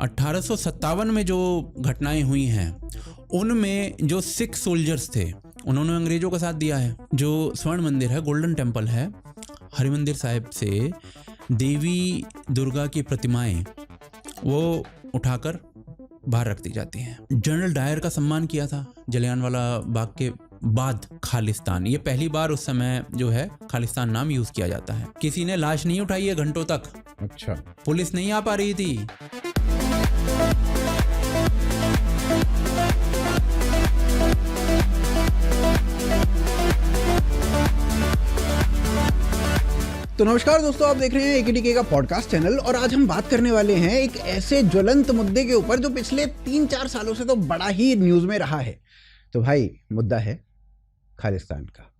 1857 में जो घटनाएं हुई हैं उनमें जो सिख सोल्जर्स थे उन्होंने अंग्रेजों का साथ दिया है। जो स्वर्ण मंदिर है, गोल्डन टेम्पल है, हरिमंदिर साहिब से देवी दुर्गा की प्रतिमाएं वो उठाकर बाहर रख दी जाती हैं। जनरल डायर का सम्मान किया था जलियांवाला बाग के बाद खालिस्तान। ये पहली बार उस समय जो है खालिस्तान नाम यूज किया जाता है। किसी ने लाश नहीं उठाई है घंटों तक। अच्छा, पुलिस नहीं आ पा रही थी। तो नमस्कार दोस्तों, आप देख रहे हैं एकेडीके का पॉडकास्ट चैनल और आज हम बात करने वाले हैं एक ऐसे ज्वलंत मुद्दे के ऊपर जो पिछले 3-4 सालों से तो बड़ा ही न्यूज में रहा है। तो भाई, मुद्दा है खालिस्तान का।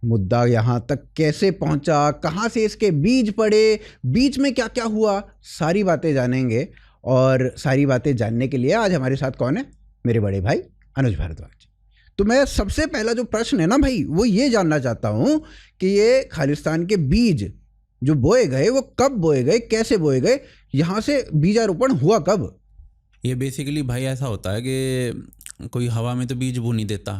मुद्दा यहाँ तक कैसे पहुंचा, कहां से इसके बीज पड़े, बीच में क्या क्या हुआ, सारी बातें जानेंगे। और सारी बातें जानने के लिए आज हमारे साथ कौन है? मेरे बड़े भाई अनुज भारद्वाज। तो मैं सबसे पहला जो प्रश्न है ना भाई, वो ये जानना चाहता हूं कि ये खालिस्तान के बीज जो बोए गए वो कब बोए गए, कैसे बोए गए, यहाँ से बीजारोपण हुआ कब? ये बेसिकली भाई ऐसा होता है कि कोई हवा में तो बीज बो नहीं देता।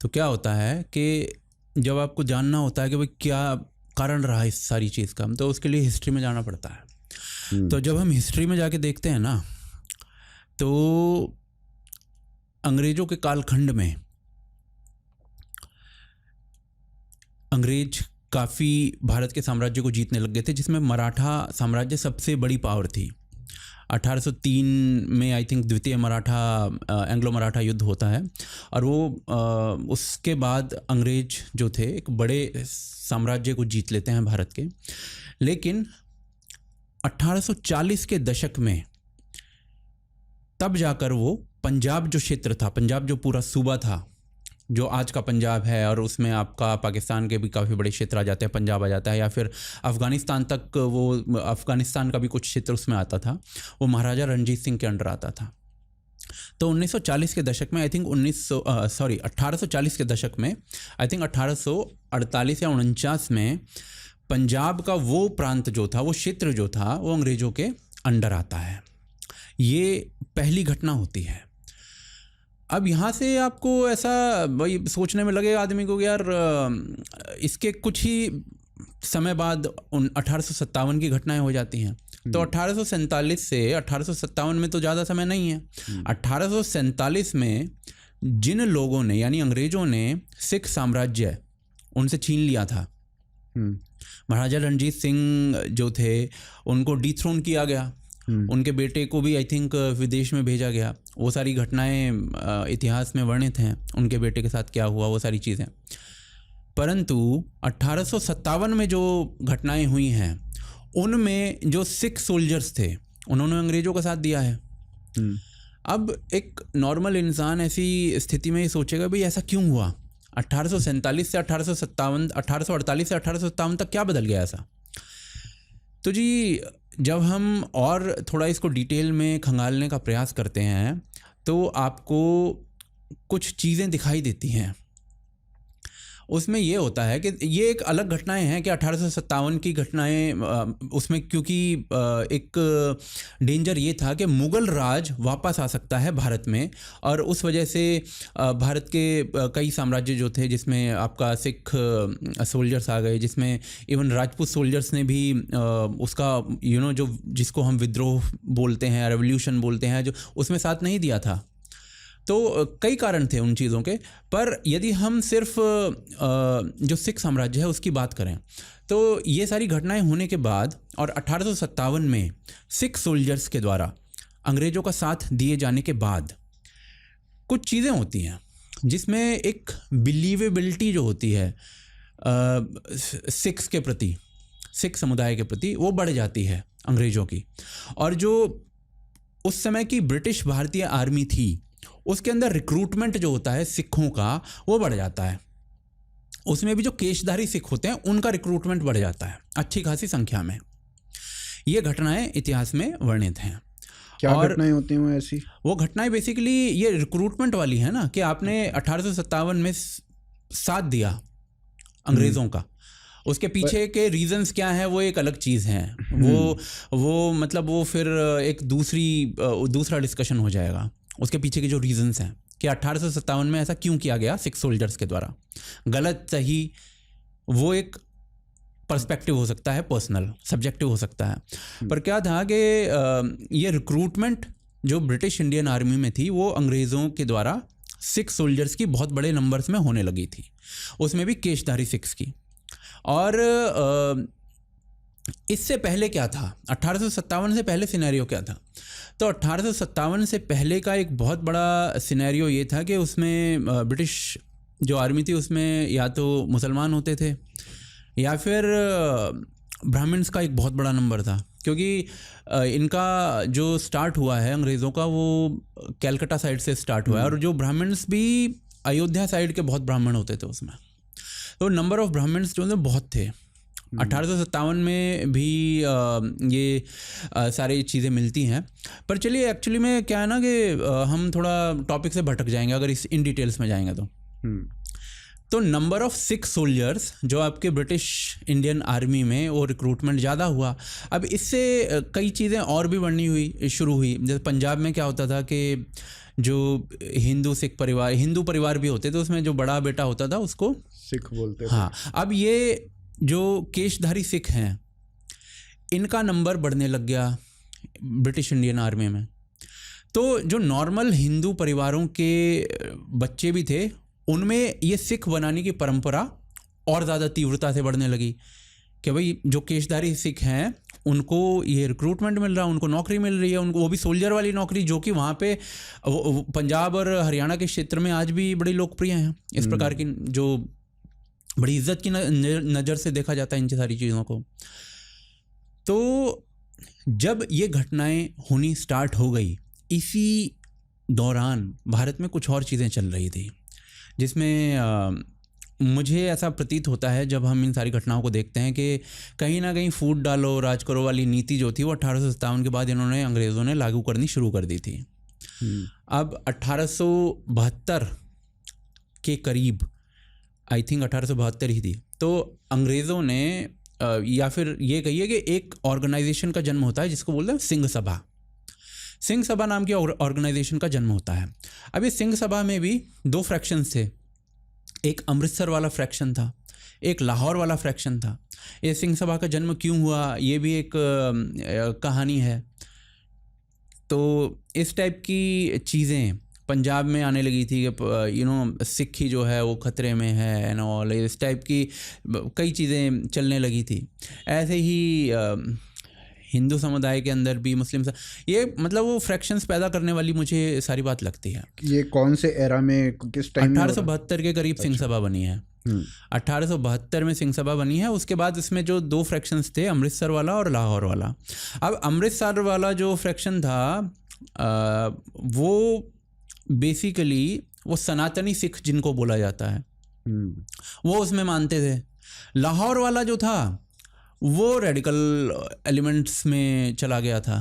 तो क्या होता है कि जब आपको जानना होता है कि भाई क्या कारण रहा इस सारी चीज़ का, तो उसके लिए हिस्ट्री में जाना पड़ता है। तो जब हम हिस्ट्री में जाके देखते हैं ना, तो अंग्रेजों के कालखंड में अंग्रेज काफ़ी भारत के साम्राज्य को जीतने लग गए थे, जिसमें मराठा साम्राज्य सबसे बड़ी पावर थी। 1803 में आई थिंक द्वितीय मराठा एंग्लो मराठा युद्ध होता है और वो उसके बाद अंग्रेज जो थे एक बड़े साम्राज्य को जीत लेते हैं भारत के। लेकिन 1840 के दशक में तब जाकर वो पंजाब जो क्षेत्र था, पंजाब जो पूरा सूबा था, जो आज का पंजाब है, और उसमें आपका पाकिस्तान के भी काफ़ी बड़े क्षेत्र आ जाते हैं, पंजाब आ जाता है, या फिर अफ़गानिस्तान तक, वो अफ़गानिस्तान का भी कुछ क्षेत्र उसमें आता था, वो महाराजा रणजीत सिंह के अंडर आता था। तो 1940 के दशक में आई थिंक 1840 के दशक में आई थिंक 1848 या 49 में पंजाब का वो प्रांत जो था, वो क्षेत्र जो था, वो अंग्रेज़ों के अंडर आता है। ये पहली घटना होती है। अब यहाँ से आपको ऐसा भाई सोचने में लगेगा आदमी को, यार इसके कुछ ही समय बाद 1857 की घटनाएं हो जाती हैं। तो 1847 से 1857 में तो ज़्यादा समय नहीं है। 1847 में जिन लोगों ने, यानी अंग्रेज़ों ने सिख साम्राज्य उनसे छीन लिया था, महाराजा रणजीत सिंह जो थे उनको डिथ्रोन किया गया, उनके बेटे को भी आई थिंक विदेश में भेजा गया। वो सारी घटनाएं इतिहास में वर्णित हैं, उनके बेटे के साथ क्या हुआ, वो सारी चीज़ें। परंतु 1857 में जो घटनाएं हुई हैं उनमें जो सिख सोल्जर्स थे उन्होंने अंग्रेज़ों का साथ दिया है। अब एक नॉर्मल इंसान ऐसी स्थिति में सोचेगा भाई ऐसा क्यों हुआ? 1847 से 1848 से 1857 तक क्या बदल गया ऐसा? तो जी, जब हम और थोड़ा इसको डिटेल में खंगालने का प्रयास करते हैं तो आपको कुछ चीज़ें दिखाई देती हैं। उसमें ये होता है कि ये एक अलग घटनाएं हैं कि 1857 की घटनाएं, उसमें क्योंकि एक डेंजर ये था कि मुग़ल राज वापस आ सकता है भारत में, और उस वजह से भारत के कई साम्राज्य जो थे, जिसमें आपका सिख सोल्जर्स आ गए, जिसमें इवन राजपूत सोल्जर्स ने भी उसका जो जिसको हम विद्रोह बोलते हैं, रेवोल्यूशन बोलते हैं, जो उसमें साथ नहीं दिया था। तो कई कारण थे उन चीज़ों के। पर यदि हम सिर्फ जो सिख साम्राज्य है उसकी बात करें तो ये सारी घटनाएं होने के बाद और 1857 में सिख सोल्जर्स के द्वारा अंग्रेज़ों का साथ दिए जाने के बाद कुछ चीज़ें होती हैं जिसमें एक बिलीवेबिलिटी जो होती है सिख्स के प्रति, सिख समुदाय के प्रति, वो बढ़ जाती है अंग्रेज़ों की। और जो उस समय की ब्रिटिश भारतीय आर्मी थी उसके अंदर रिक्रूटमेंट जो होता है सिखों का, वो बढ़ जाता है। उसमें भी जो केशधारी सिख होते हैं उनका रिक्रूटमेंट बढ़ जाता है अच्छी खासी संख्या में। ये घटनाएं इतिहास में वर्णित हैं। क्या घटनाएं होती हैं ऐसी? वो घटनाएं बेसिकली ये रिक्रूटमेंट वाली है ना, कि आपने 1857 में साथ दिया अंग्रेज़ों का, उसके पीछे के रीजंस क्या हैं वो एक अलग चीज़ है, वो मतलब वो फिर एक दूसरा डिस्कशन हो जाएगा। उसके पीछे के जो रीजंस हैं कि 1857 में ऐसा क्यों किया गया सिख सोल्जर्स के द्वारा, गलत सही वो एक पर्सपेक्टिव हो सकता है, पर्सनल सब्जेक्टिव हो सकता है। पर क्या था कि ये रिक्रूटमेंट जो ब्रिटिश इंडियन आर्मी में थी वो अंग्रेज़ों के द्वारा सिख सोल्जर्स की बहुत बड़े नंबर्स में होने लगी थी, उसमें भी केशधारी सिख्स की। और इससे पहले क्या था, 1857 से पहले सिनेरियो क्या था? तो 1857 से पहले का एक बहुत बड़ा सिनेरियो ये था कि उसमें ब्रिटिश जो आर्मी थी उसमें या तो मुसलमान होते थे या फिर ब्राह्मण्स का एक बहुत बड़ा नंबर था, क्योंकि इनका जो स्टार्ट हुआ है अंग्रेज़ों का वो कैलकाटा साइड से स्टार्ट हुआ है, और जो ब्राह्मण्स भी अयोध्या साइड के बहुत ब्राह्मण होते थे उसमें, तो नंबर ऑफ ब्राह्मण्स जो है बहुत थे। 1857 में भी ये सारी चीज़ें मिलती हैं। पर चलिए एक्चुअली में क्या है ना कि हम थोड़ा टॉपिक से भटक जाएंगे अगर इन डिटेल्स में जाएंगे तो नंबर ऑफ सिख सोल्जर्स जो आपके ब्रिटिश इंडियन आर्मी में वो रिक्रूटमेंट ज़्यादा हुआ। अब इससे कई चीज़ें और भी बढ़नी हुई शुरू हुई। जैसे पंजाब में क्या होता था कि जो हिंदू परिवार भी होते थे, उसमें जो बड़ा बेटा होता था उसको सिख बोलते थे। हाँ, अब ये जो केशधारी सिख हैं इनका नंबर बढ़ने लग गया ब्रिटिश इंडियन आर्मी में। तो जो नॉर्मल हिंदू परिवारों के बच्चे भी थे उनमें ये सिख बनाने की परंपरा और ज़्यादा तीव्रता से बढ़ने लगी कि भाई जो केशधारी सिख हैं उनको ये रिक्रूटमेंट मिल रहा है, उनको नौकरी मिल रही है, उनको वो भी सोल्जर वाली नौकरी, जो कि वहाँ पे पंजाब और हरियाणा के क्षेत्र में आज भी बड़ी लोकप्रिय हैं। इस प्रकार की जो बड़ी इज्जत की नज़र से देखा जाता है इन सारी चीज़ों को। तो जब ये घटनाएं होनी स्टार्ट हो गई, इसी दौरान भारत में कुछ और चीज़ें चल रही थी जिसमें मुझे ऐसा प्रतीत होता है जब हम इन सारी घटनाओं को देखते हैं कि कहीं ना कहीं फूट डालो राज करो वाली नीति जो थी वो 1857 के बाद अंग्रेज़ों ने लागू करनी शुरू कर दी थी। अब 1872 के करीब, आई थिंक 1872 ही थी, तो अंग्रेज़ों ने या फिर ये कहिए कि एक ऑर्गेनाइजेशन का जन्म होता है जिसको बोलते हैं सिंह सभा। सिंह सभा नाम की ऑर्गेनाइजेशन का जन्म होता है। अब इस सिंह सभा में भी दो फ्रैक्शंस थे, एक अमृतसर वाला फ्रैक्शन था, एक लाहौर वाला फ्रैक्शन था। ये सिंह सभा का जन्म क्यों हुआ ये भी एक कहानी है। तो इस टाइप की चीज़ें पंजाब में आने लगी थी कि सिक्खी जो है वो खतरे में है एंड ऑल, इस टाइप की कई चीज़ें चलने लगी थी। ऐसे ही हिंदू समुदाय के अंदर भी ये मतलब वो फ्रैक्शंस पैदा करने वाली मुझे सारी बात लगती है। ये कौन से एरा में, किस टाइम? 1872 के करीब सिंह सभा बनी है। 1872 में सिंह सभा बनी है। उसके बाद इसमें जो दो फ्रैक्शंस थे, अमृतसर वाला और लाहौर वाला। अब अमृतसर वाला जो फ्रैक्शन था वो बेसिकली वो सनातनी सिख जिनको बोला जाता है वो उसमें मानते थे। लाहौर वाला जो था वो रेडिकल एलिमेंट्स में चला गया था।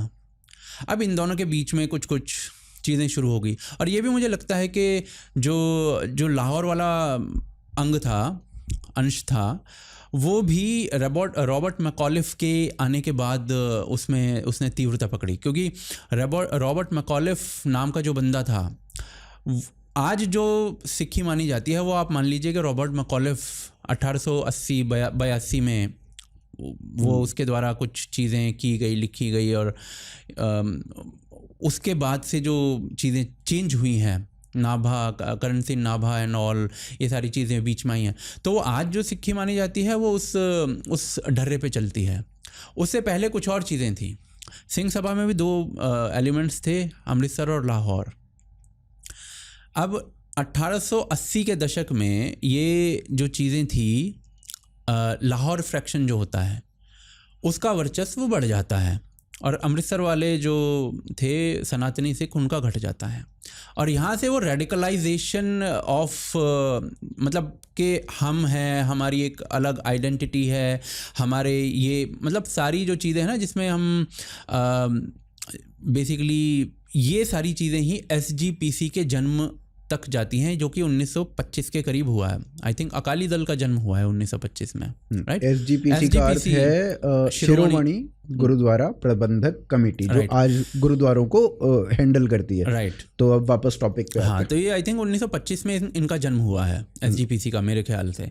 अब इन दोनों के बीच में कुछ चीज़ें शुरू हो गई। और ये भी मुझे लगता है कि जो लाहौर वाला अंश था वो भी रॉबर्ट मैकॉलिफ के आने के बाद उसने तीव्रता पकड़ी, क्योंकि रॉबर्ट मैकॉलिफ नाम का जो बंदा था, आज जो सिक्खी मानी जाती है वो आप मान लीजिए कि रॉबर्ट मैकॉलिफ 1880-82 में वो उसके द्वारा कुछ चीज़ें की गई, लिखी गई, और उसके बाद से जो चीज़ें चेंज हुई हैं, नाभा, करण सिंह नाभा एंड ऑल, ये सारी चीज़ें बीच में आई हैं, तो वो आज जो सिक्खी मानी जाती है वो उस ढर्रे पे चलती है। उससे पहले कुछ और चीज़ें थी। सिंह सभा में भी दो एलिमेंट्स थे, अमृतसर और लाहौर। अब 1880 के दशक में ये जो चीज़ें थी, लाहौर फ्रैक्शन जो होता है उसका वर्चस्व बढ़ जाता है और अमृतसर वाले जो थे सनातनी सिख उनका घट जाता है। और यहाँ से वो रेडिकलाइजेशन ऑफ मतलब कि हम हैं, हमारी एक अलग आइडेंटिटी है, हमारे ये मतलब सारी जो चीज़ें हैं ना जिसमें हम बेसिकली ये सारी चीज़ें ही SGPC के जन्म तक जाती हैं, जो कि 1925 के करीब हुआ है। आई थिंक अकाली दल का जन्म हुआ है 1925 में, राइट। SGPC का अर्थ है शिरोमणि गुरुद्वारा प्रबंधक कमेटी, जो आज गुरुद्वारों को हैंडल करती है, राइट। तो अब वापस टॉपिक पे हाँ, तो ये आई थिंक 1925 में इनका जन्म हुआ है SGPC का, मेरे ख्याल से।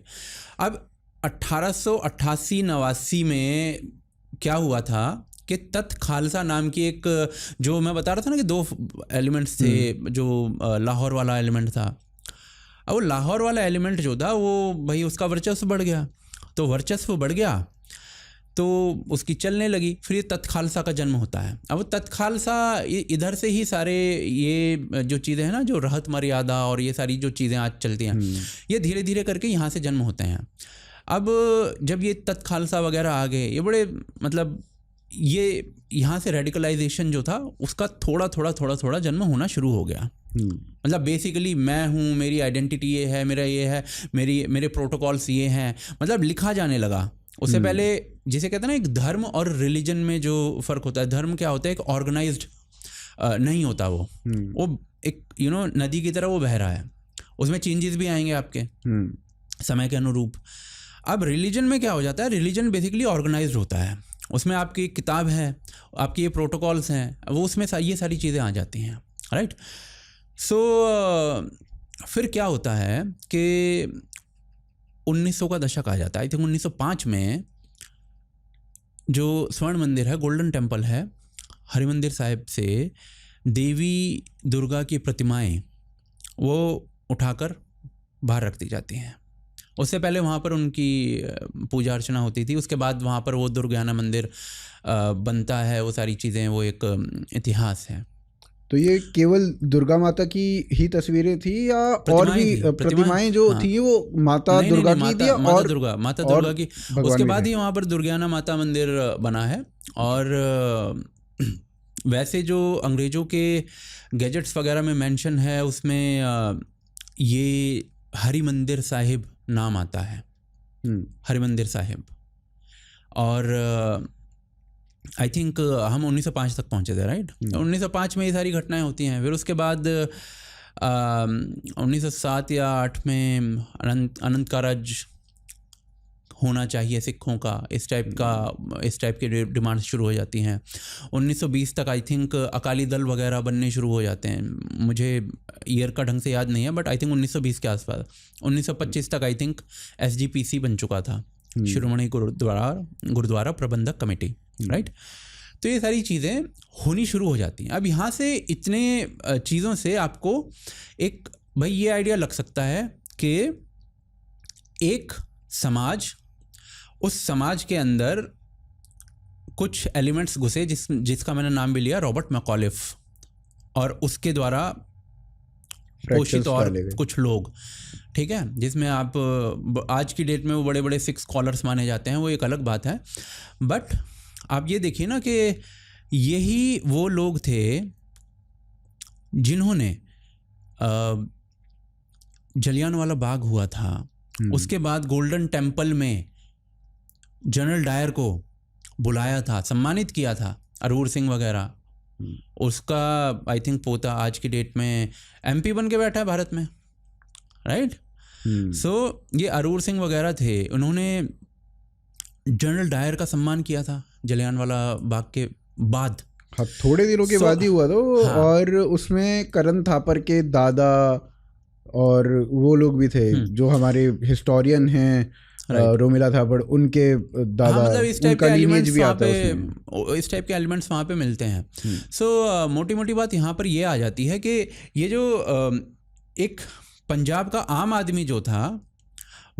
अब 1888-89 में क्या हुआ था कि तख्त खालसा नाम की एक, जो मैं बता रहा था ना कि 2 एलिमेंट्स थे, जो लाहौर वाला एलिमेंट था। अब वो लाहौर वाला एलिमेंट जो था वो भाई उसका वर्चस्व बढ़ गया, तो वर्चस्व बढ़ गया तो उसकी चलने लगी, फिर ये तख्त खालसा का जन्म होता है। अब तख्त खालसा इधर से ही सारे ये जो चीज़ें हैं ना, जो रहत मर्यादा और ये सारी जो चीज़ें आज चलती हैं, ये धीरे धीरे करके यहाँ से जन्म होते हैं। अब जब ये तख्त खालसा वगैरह आ गए, ये बड़े मतलब ये यहाँ से रेडिकलाइजेशन जो था उसका थोड़ा थोड़ा जन्म होना शुरू हो गया। मतलब बेसिकली मैं हूँ, मेरी आइडेंटिटी ये है, मेरा ये है, मेरे प्रोटोकॉल्स ये हैं, मतलब लिखा जाने लगा। उससे पहले जिसे कहते हैं ना, एक धर्म और रिलीजन में जो फ़र्क होता है, धर्म क्या होता है, एक ऑर्गेनाइज्ड नहीं होता, वो एक नदी की तरह वो बह रहा है, उसमें चेंजेस भी आएंगे आपके समय के अनुरूप। अब रिलीजन में क्या हो जाता है, रिलीजन बेसिकली ऑर्गेनाइज्ड होता है, उसमें आपकी एक किताब है, आपके ये प्रोटोकॉल्स हैं, वो उसमें ये सारी चीज़ें आ जाती हैं, राइट। सो फिर क्या होता है कि 1900 का दशक आ जाता है। आई थिंक 1905 में जो स्वर्ण मंदिर है, गोल्डन टेम्पल है, हरिमंदिर साहिब से देवी दुर्गा की प्रतिमाएं वो उठाकर बाहर रख दी जाती हैं। उससे पहले वहाँ पर उनकी पूजा अर्चना होती थी, उसके बाद वहाँ पर वो दुर्गाना मंदिर बनता है, वो सारी चीज़ें, वो एक इतिहास है। तो ये केवल दुर्गा माता की ही तस्वीरें थी या और भी प्रतिमाएं जो थी वो माता दुर्गा की थी? माता दुर्गा की। उसके बाद ही वहाँ पर दुर्गाना माता मंदिर बना है। और वैसे जो अंग्रेज़ों के गैजेट्स वगैरह में मेंशन है, उसमें ये हरिमंदिर साहिब नाम आता है, हरिमंदिर साहिब। और आई थिंक हम 1905 तक पहुंचे थे, राइट। 1905 में ये सारी घटनाएं होती हैं। फिर उसके बाद 1907 या 8 में अनंत कारज होना चाहिए सिखों का, इस टाइप की डिमांड्स शुरू हो जाती हैं। 1920 तक आई थिंक अकाली दल वगैरह बनने शुरू हो जाते हैं, मुझे ईयर का ढंग से याद नहीं है, बट आई थिंक 1920 के आसपास। 1925 तक आई थिंक SGPC बन चुका था, शिरोमणि गुरुद्वारा प्रबंधक कमेटी, राइट। तो ये सारी चीज़ें होनी शुरू हो जाती हैं। अब यहाँ से इतने चीज़ों से आपको एक भाई ये आइडिया लग सकता है कि एक समाज, उस समाज के अंदर कुछ एलिमेंट्स घुसे जिसका मैंने नाम भी लिया रॉबर्ट मैकॉलिफ, और उसके द्वारा पोषित और कुछ लोग, ठीक है, जिसमें आप आज की डेट में वो बड़े बड़े 6 स्कॉलर्स माने जाते हैं, वो एक अलग बात है। बट आप ये देखिए ना कि यही वो लोग थे जिन्होंने जलियांवाला बाग हुआ था, उसके बाद गोल्डन टेम्पल में जनरल डायर को बुलाया था, सम्मानित किया था, अरूर सिंह वगैरह। उसका आई थिंक पोता आज की डेट में MP बन के बैठा है भारत में, राइट। सो ये अरूर सिंह वगैरह थे, उन्होंने जनरल डायर का सम्मान किया था जलियांवाला बाग के बाद। हाँ, थोड़े दिनों के बाद ही हुआ तो। हाँ। और उसमें करण थापर के दादा और वो लोग भी थे जो हमारे हिस्टोरियन हैं, रोमिला थापर, उनके दादा। हाँ, मतलब इस टाइप के एलिमेंट्स भी आता है उसमें, इस टाइप के एलिमेंट्स वहाँ पे मिलते हैं। सो मोटी मोटी बात यहाँ पर ये आ जाती है कि ये जो एक पंजाब का आम आदमी जो था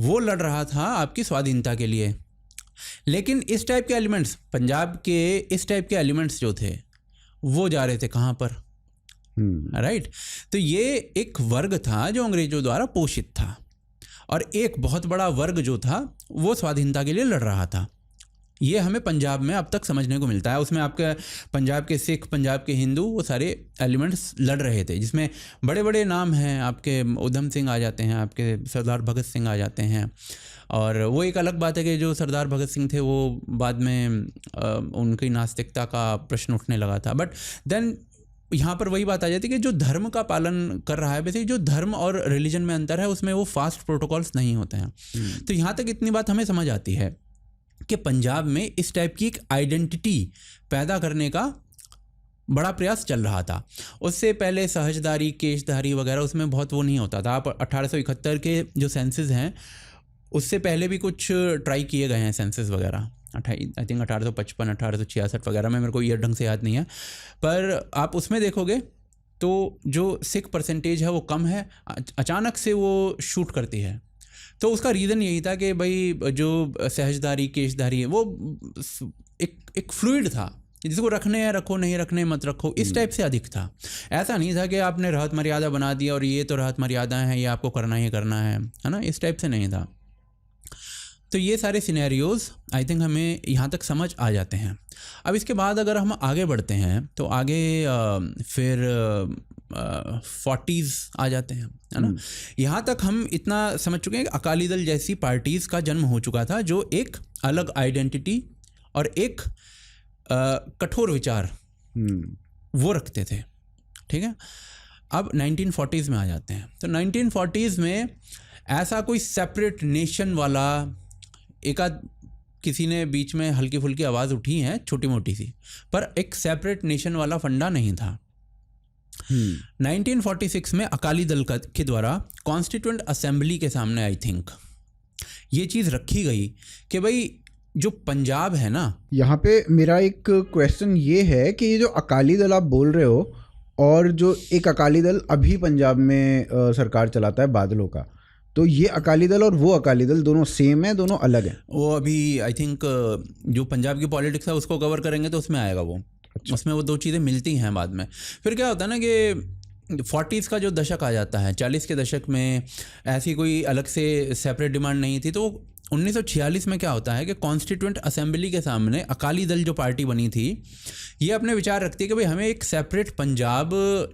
वो लड़ रहा था आपकी स्वाधीनता के लिए, लेकिन इस टाइप के एलिमेंट्स, पंजाब के इस टाइप के एलिमेंट्स जो थे वो जा रहे थे कहाँ पर, राइट। तो ये एक वर्ग था जो अंग्रेजों द्वारा पोषित था, और एक बहुत बड़ा वर्ग जो था वो स्वाधीनता के लिए लड़ रहा था। ये हमें पंजाब में अब तक समझने को मिलता है। उसमें आपके पंजाब के सिख, पंजाब के हिंदू, वो सारे एलिमेंट्स लड़ रहे थे, जिसमें बड़े बड़े नाम हैं, आपके उधम सिंह आ जाते हैं, आपके सरदार भगत सिंह आ जाते हैं। और वो एक अलग बात है कि जो सरदार भगत सिंह थे वो बाद में उनकी नास्तिकता का प्रश्न उठने लगा था। बट देन यहाँ पर वही बात आ जाती है कि जो धर्म का पालन कर रहा है, वैसे जो धर्म और रिलीजन में अंतर है उसमें वो फास्ट प्रोटोकॉल्स नहीं होते हैं। तो यहाँ तक इतनी बात हमें समझ आती है कि पंजाब में इस टाइप की एक आइडेंटिटी पैदा करने का बड़ा प्रयास चल रहा था। उससे पहले सहजदारी, केशधारी वगैरह उसमें बहुत वो नहीं होता था। आप 1871 के जो सेंसस हैं उससे पहले भी कुछ ट्राई किए गए हैं सेंसस वगैरह, आई थिंक 1855, 1866 वगैरह में, मेरे को ईयर ढंग से याद नहीं है। पर आप उसमें देखोगे तो जो सिख परसेंटेज है वो कम है, अचानक से वो शूट करती है। तो उसका रीज़न यही था कि भाई जो सहजदारी, केशधारी है वो एक फ्लूइड था, जिसको रखने हैं रखो, नहीं रखने मत रखो, इस टाइप से अधिक था। ऐसा नहीं था कि आपने रहत मर्यादा बना दिया और ये तो रहत मर्यादा है, ये आपको करना ही करना है ना, इस टाइप से नहीं था। तो ये सारे सिनेरियोज़ आई थिंक हमें यहाँ तक समझ आ जाते हैं। अब इसके बाद अगर हम आगे बढ़ते हैं तो आगे फिर 40s आ जाते हैं, है ना। यहाँ तक हम इतना समझ चुके हैं कि अकाली दल जैसी पार्टीज़ का जन्म हो चुका था जो एक अलग आइडेंटिटी और एक कठोर विचार वो रखते थे, ठीक है। अब 1940s में आ जाते हैं। तो 1940s में ऐसा कोई सेपरेट नेशन वाला, एक आध किसी ने बीच में हल्की फुल्की आवाज़ उठी है छोटी मोटी सी, पर एक सेपरेट नेशन वाला फंडा नहीं था। 1946 में अकाली दल के द्वारा कॉन्स्टिट्यूएंट असेंबली के सामने आई थिंक ये चीज़ रखी गई कि भाई जो पंजाब है ना, यहाँ पे मेरा एक क्वेश्चन ये है कि ये जो अकाली दल आप बोल रहे हो और जो एक अकाली दल अभी पंजाब में सरकार चलाता है बादलों का, तो ये अकाली दल और वो अकाली दल दोनों सेम है, दोनों अलग हैं? वो अभी आई थिंक जो पंजाब की पॉलिटिक्स है उसको कवर करेंगे तो उसमें आएगा वो। अच्छा। उसमें वो दो चीज़ें मिलती हैं बाद में। फिर क्या होता है ना कि 40s का जो दशक आ जाता है, 40 के दशक में ऐसी कोई अलग से सेपरेट डिमांड नहीं थी। तो 1946 में क्या होता है कि कॉन्स्टिट्यूएंट असेंबली के सामने अकाली दल जो पार्टी बनी थी ये अपने विचार रखती है कि भाई हमें एक सेपरेट पंजाब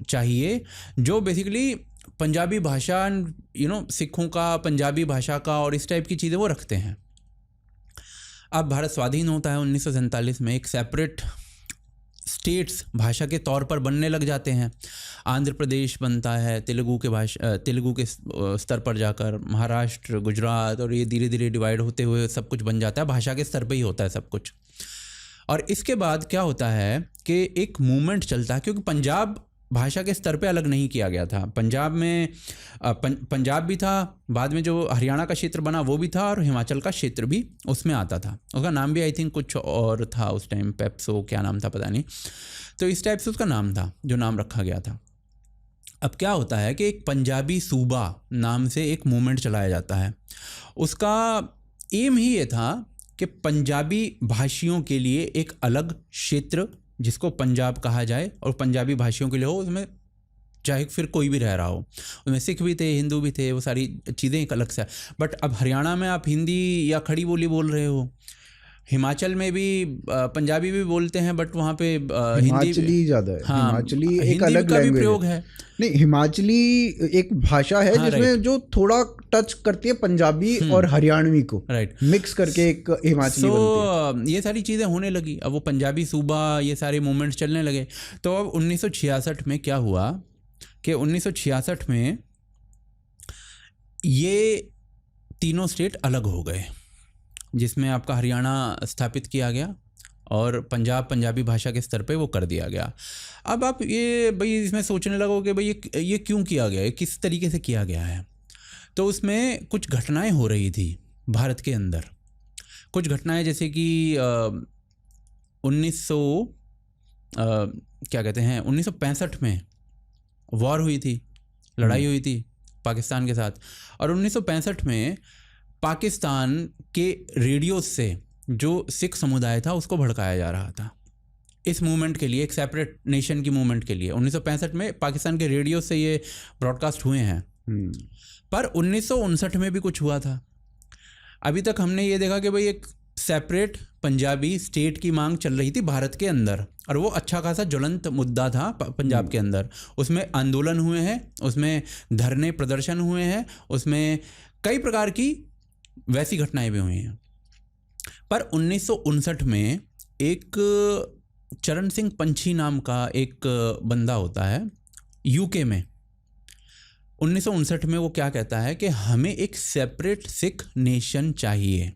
चाहिए जो बेसिकली पंजाबी भाषा, सिखों का, पंजाबी भाषा का और इस टाइप की चीज़ें वो रखते हैं। अब भारत स्वाधीन होता है 1947 में, एक सेपरेट स्टेट्स भाषा के तौर पर बनने लग जाते हैं। आंध्र प्रदेश बनता है तेलुगु के स्तर पर जाकर, महाराष्ट्र, गुजरात, और ये धीरे धीरे डिवाइड होते हुए सब कुछ बन जाता है। भाषा के स्तर पे ही होता है सब कुछ। और इसके बाद क्या होता है कि एक मूवमेंट चलता है, क्योंकि पंजाब भाषा के स्तर पे अलग नहीं किया गया था। पंजाब में पंजाब भी था, बाद में जो हरियाणा का क्षेत्र बना वो भी था, और हिमाचल का क्षेत्र भी उसमें आता था। उसका नाम भी आई थिंक कुछ और था उस टाइम, पेप्सो क्या नाम था पता नहीं। तो इस टाइप से उसका नाम था जो नाम रखा गया था। अब क्या होता है कि एक पंजाबी सूबा नाम से एक मूवमेंट चलाया जाता है। उसका एम ही ये था कि पंजाबी भाषियों के लिए एक अलग क्षेत्र जिसको पंजाब कहा जाए, और पंजाबी भाषियों के लिए हो, उसमें चाहे फिर कोई भी रह रहा हो, उसमें सिख भी थे, हिंदू भी थे, वो सारी चीज़ें एक अलग से। बट अब हरियाणा में आप हिंदी या खड़ी बोली बोल रहे हो, हिमाचल में भी पंजाबी भी बोलते हैं, बट वहाँ पे हिमाचली ज़्यादा है। हाँ, हिमाचली एक हिंदी अलग का भी लैंग्वेज प्रयोग है। नहीं, हिमाचली एक भाषा है जिसमें जो थोड़ा टच करती है पंजाबी और हरियाणवी को, राइट, मिक्स करके एक हिमाचली बनती है। ये सारी चीज़ें होने लगी। अब वो पंजाबी सूबा, ये सारे मूवमेंट्स चलने लगे। तो अब 1966 में क्या हुआ कि 1966 में ये तीनों स्टेट अलग हो गए, जिसमें आपका हरियाणा स्थापित किया गया और पंजाब पंजाबी भाषा के स्तर पे वो कर दिया गया। अब आप ये भाई इसमें सोचने लगो कि भाई ये क्यों किया गया है, किस तरीके से किया गया है। तो उसमें कुछ घटनाएं हो रही थी भारत के अंदर, कुछ घटनाएं जैसे कि 1965 में वॉर हुई थी, लड़ाई हुई थी पाकिस्तान के साथ। और 1965 में पाकिस्तान के रेडियो से जो सिख समुदाय था उसको भड़काया जा रहा था इस मूवमेंट के लिए, एक सेपरेट नेशन की मूवमेंट के लिए। 1965 में पाकिस्तान के रेडियो से ये ब्रॉडकास्ट हुए हैं। पर 1959 में भी कुछ हुआ था। अभी तक हमने ये देखा कि भाई एक सेपरेट पंजाबी स्टेट की मांग चल रही थी भारत के अंदर, और वो अच्छा खासा ज्वलंत मुद्दा था पंजाब के अंदर। उसमें आंदोलन हुए हैं, उसमें धरने प्रदर्शन हुए हैं, उसमें कई प्रकार की वैसी घटनाएं भी हुई हैं। पर 1959 में एक चरण सिंह पंछी नाम का एक बंदा होता है यूके में। 1959 में वो क्या कहता है कि हमें एक सेपरेट सिख नेशन चाहिए,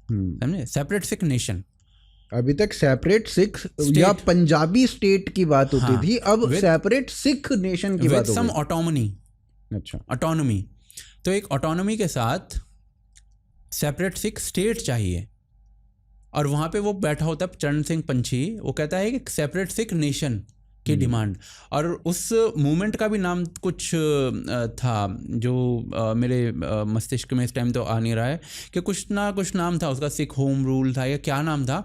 समझे, सेपरेट सिख नेशन। अभी तक सेपरेट सिख या पंजाबी स्टेट की बात होती थी, अब सेपरेट सिख नेशन की बात हो सम ऑटोनॉमी। अच्छा, ऑटोनॉमी, तो एक ऑटोनॉमी के साथ सेपरेट सिख स्टेट चाहिए। और वहाँ पे वो बैठा होता है चरण सिंह पंछी, वो कहता है कि सेपरेट सिख नेशन की डिमांड। और उस मूवमेंट का भी नाम कुछ था जो मेरे मस्तिष्क में इस टाइम तो आ नहीं रहा है, कि कुछ ना कुछ नाम था उसका, सिख होम रूल था या क्या नाम था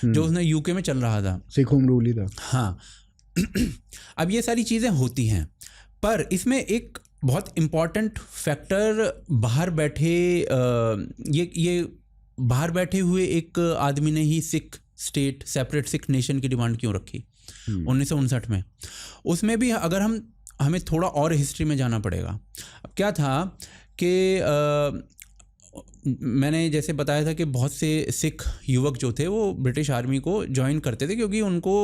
जो उसने यूके में चल रहा था। सिख होम रूल ही था, हाँ। अब ये सारी चीज़ें होती हैं, पर इसमें एक बहुत इम्पॉर्टेंट फैक्टर बाहर बैठे ये बाहर बैठे हुए एक आदमी ने ही Sikh state, separate Sikh nation की डिमांड क्यों रखी 1959 में। उसमें भी अगर हमें थोड़ा और हिस्ट्री में जाना पड़ेगा। अब क्या था कि मैंने जैसे बताया था कि बहुत से सिख युवक जो थे वो ब्रिटिश आर्मी को ज्वाइन करते थे, क्योंकि उनको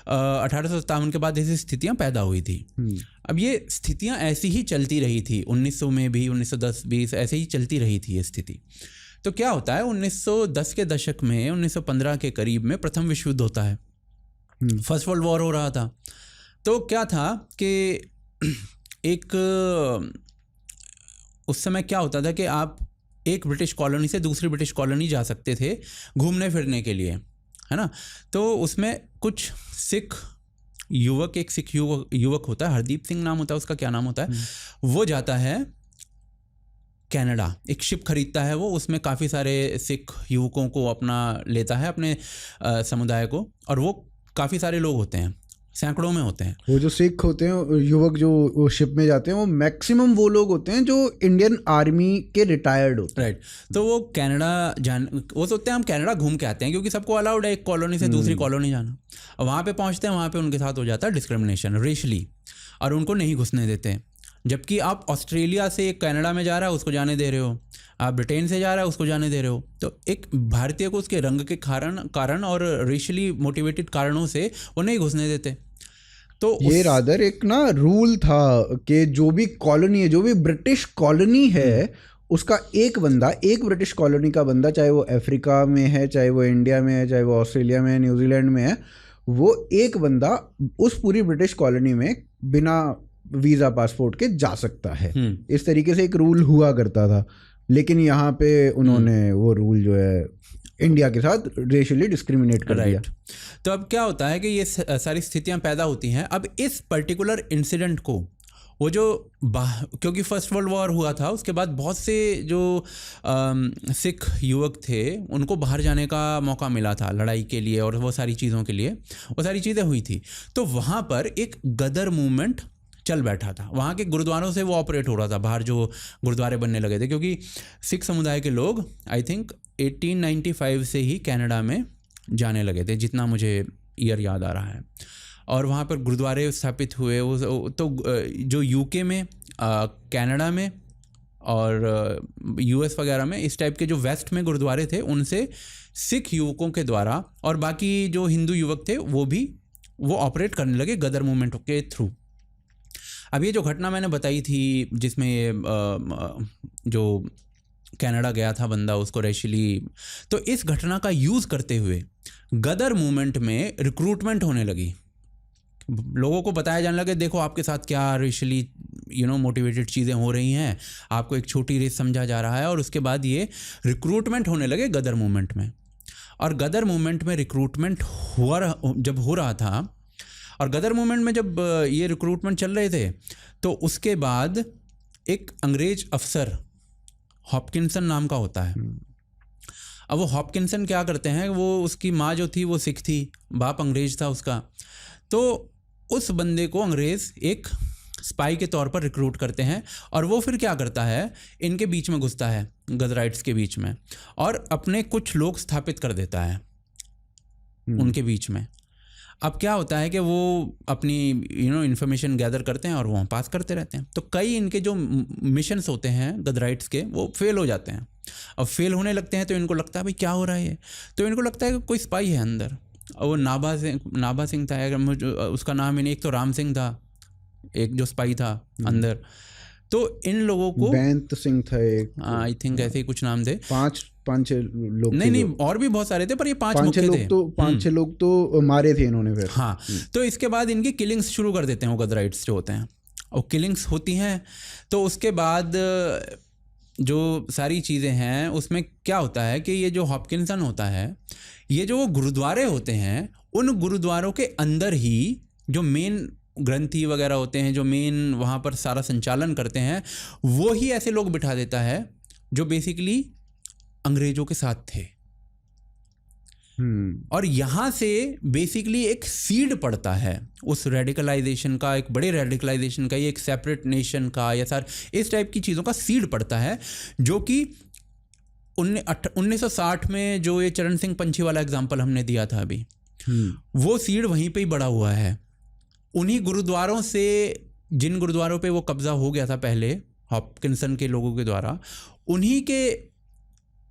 1857 के बाद ऐसी स्थितियां पैदा हुई थी। अब ये स्थितियां ऐसी ही चलती रही थी 1900 में भी, 1910-20 ऐसे ही चलती रही थी ये स्थिति। तो क्या होता है 1910 के दशक में, 1915 के करीब में प्रथम विश्व युद्ध होता है, फर्स्ट वर्ल्ड वॉर हो रहा था। तो क्या था कि एक उस समय क्या होता था कि आप एक ब्रिटिश कॉलोनी से दूसरी ब्रिटिश कॉलोनी जा सकते थे घूमने फिरने के लिए, है ना। तो उसमें कुछ सिख युवक, एक सिख युवक होता है, हरदीप सिंह नाम होता है उसका, क्या नाम होता है, वो जाता है कनाडा, एक शिप खरीदता है वो, उसमें काफ़ी सारे सिख युवकों को अपना लेता है, अपने समुदाय को, और वो काफ़ी सारे लोग होते हैं, सैकड़ों में होते हैं। वो जो सिख होते हैं युवक जो शिप में जाते हैं, वो मैक्सिमम वो लोग होते हैं जो इंडियन आर्मी के रिटायर्ड होते हैं। राइट। तो वो कनाडा वो सोचते हैं हम कनाडा घूम के आते हैं, क्योंकि सबको अलाउड है एक कॉलोनी से दूसरी कॉलोनी जाना। और वहाँ पे पहुँचते हैं, वहाँ पे उनके साथ हो जाता है डिस्क्रिमिनेशन रेशली, और उनको नहीं घुसने देते। जबकि आप ऑस्ट्रेलिया से एक कनाडा में जा रहा है उसको जाने दे रहे हो, आप ब्रिटेन से जा रहा है उसको जाने दे रहे हो। तो एक भारतीय को उसके रंग के कारण और रेशली मोटिवेटेड कारणों से वो नहीं घुसने देते। तो ये रादर एक ना रूल था कि जो भी कॉलोनी है, जो भी ब्रिटिश कॉलोनी है, उसका एक बंदा, एक ब्रिटिश कॉलोनी का बंदा, चाहे वो अफ्रीका में है, चाहे वो इंडिया में है, चाहे वो ऑस्ट्रेलिया में है, न्यूजीलैंड में है, वो एक बंदा उस पूरी ब्रिटिश कॉलोनी में बिना वीज़ा पासपोर्ट के जा सकता है। इस तरीके से एक रूल हुआ करता था। लेकिन यहाँ पे उन्होंने वो रूल जो है इंडिया के साथ रेशियली डिस्क्रिमिनेट कर दिया। तो अब क्या होता है कि ये सारी स्थितियां पैदा होती हैं। अब इस पर्टिकुलर इंसिडेंट को वो जो क्योंकि फर्स्ट वर्ल्ड वॉर हुआ था, उसके बाद बहुत से जो सिख युवक थे उनको बाहर जाने का मौका मिला था लड़ाई के लिए और वो सारी चीज़ों के लिए, वो सारी चीज़ें हुई थी। तो वहाँ पर एक गदर मूवमेंट चल बैठा था, वहाँ के गुरुद्वारों से वो ऑपरेट हो रहा था, बाहर जो गुरुद्वारे बनने लगे थे, क्योंकि सिख समुदाय के लोग आई थिंक 1895 से ही कनाडा में जाने लगे थे, जितना मुझे ईयर याद आ रहा है। और वहाँ पर गुरुद्वारे स्थापित हुए। वो तो जो यूके में, कनाडा में और यूएस वगैरह में इस टाइप के जो वेस्ट में गुरुद्वारे थे, उनसे सिख युवकों के द्वारा और बाकी जो हिंदू युवक थे वो ऑपरेट करने लगे गदर मूवमेंट के थ्रू। अब ये जो घटना मैंने बताई थी जिसमें जो कनाडा गया था बंदा, उसको रेशियली, तो इस घटना का यूज़ करते हुए गदर मूवमेंट में रिक्रूटमेंट होने लगी। लोगों को बताया जाने लगा, देखो आपके साथ क्या रेशियली मोटिवेटेड चीज़ें हो रही हैं, आपको एक छोटी रेस समझा जा रहा है। और उसके बाद ये रिक्रूटमेंट होने लगे गदर मूवमेंट में। और गदर मूवमेंट में रिक्रूटमेंट जब हो रहा था, और गदर मूवमेंट में जब ये रिक्रूटमेंट चल रहे थे, तो उसके बाद एक अंग्रेज अफसर हॉपकिंसन नाम का होता है। अब वो हॉपकिंसन क्या करते हैं, वो उसकी माँ जो थी वो सिख थी, बाप अंग्रेज था उसका। तो उस बंदे को अंग्रेज एक स्पाई के तौर पर रिक्रूट करते हैं, और वो फिर क्या करता है, इनके बीच में घुसता है, गदराइट्स के बीच में, और अपने कुछ लोग स्थापित कर देता है उनके बीच में। अब क्या होता है कि वो अपनी इन्फॉर्मेशन गैदर करते हैं और वो पास करते रहते हैं। तो कई इनके जो मिशंस होते हैं गदराइट्स के, वो फेल हो जाते हैं। अब फेल होने लगते हैं तो इनको लगता है भाई क्या हो रहा है ये, तो इनको लगता है कि कोई स्पाई है अंदर, वो नाभा सिंह था, अगर मुझे उसका नाम ही नहीं, एक तो राम सिंह था, एक जो स्पाई था अंदर। तो इन लोगों को बेंत सिंह था एक, आई थिंक ऐसे ही कुछ नाम थे, पांच छह लोग नहीं और भी बहुत सारे थे, पर ये पांच मुख्य थे। पांच छह लोग तो मारे थे इन्होंने फिर। हाँ, तो इसके बाद इनकी किलिंग्स शुरू कर देते हैं वो गदराइट्स जो होते हैं, और किलिंग्स होती हैं। तो उसके बाद जो सारी चीज़ें हैं उसमें क्या होता है कि ये जो हॉपकिंसन होता है, ये जो गुरुद्वारे होते हैं, उन गुरुद्वारों के अंदर ही जो मेन ग्रंथी वगैरह होते हैं, जो मेन वहाँ पर सारा संचालन करते हैं, वो ही ऐसे लोग बिठा देता है जो बेसिकली अंग्रेजों के साथ थे। और यहाँ से बेसिकली एक सीड पड़ता है उस रेडिकलाइजेशन का, एक बड़े रेडिकलाइजेशन का, ये एक सेपरेट नेशन का, या सर इस टाइप की चीज़ों का सीड पड़ता है, जो कि 1960 में जो ये चरण सिंह पंछी वाला एग्जाम्पल हमने दिया था अभी, वो सीड वहीं पे ही बड़ा हुआ है। उन्हीं गुरुद्वारों से, जिन गुरुद्वारों पे वो कब्जा हो गया था पहले हॉपकिंसन के लोगों के द्वारा, उन्हीं के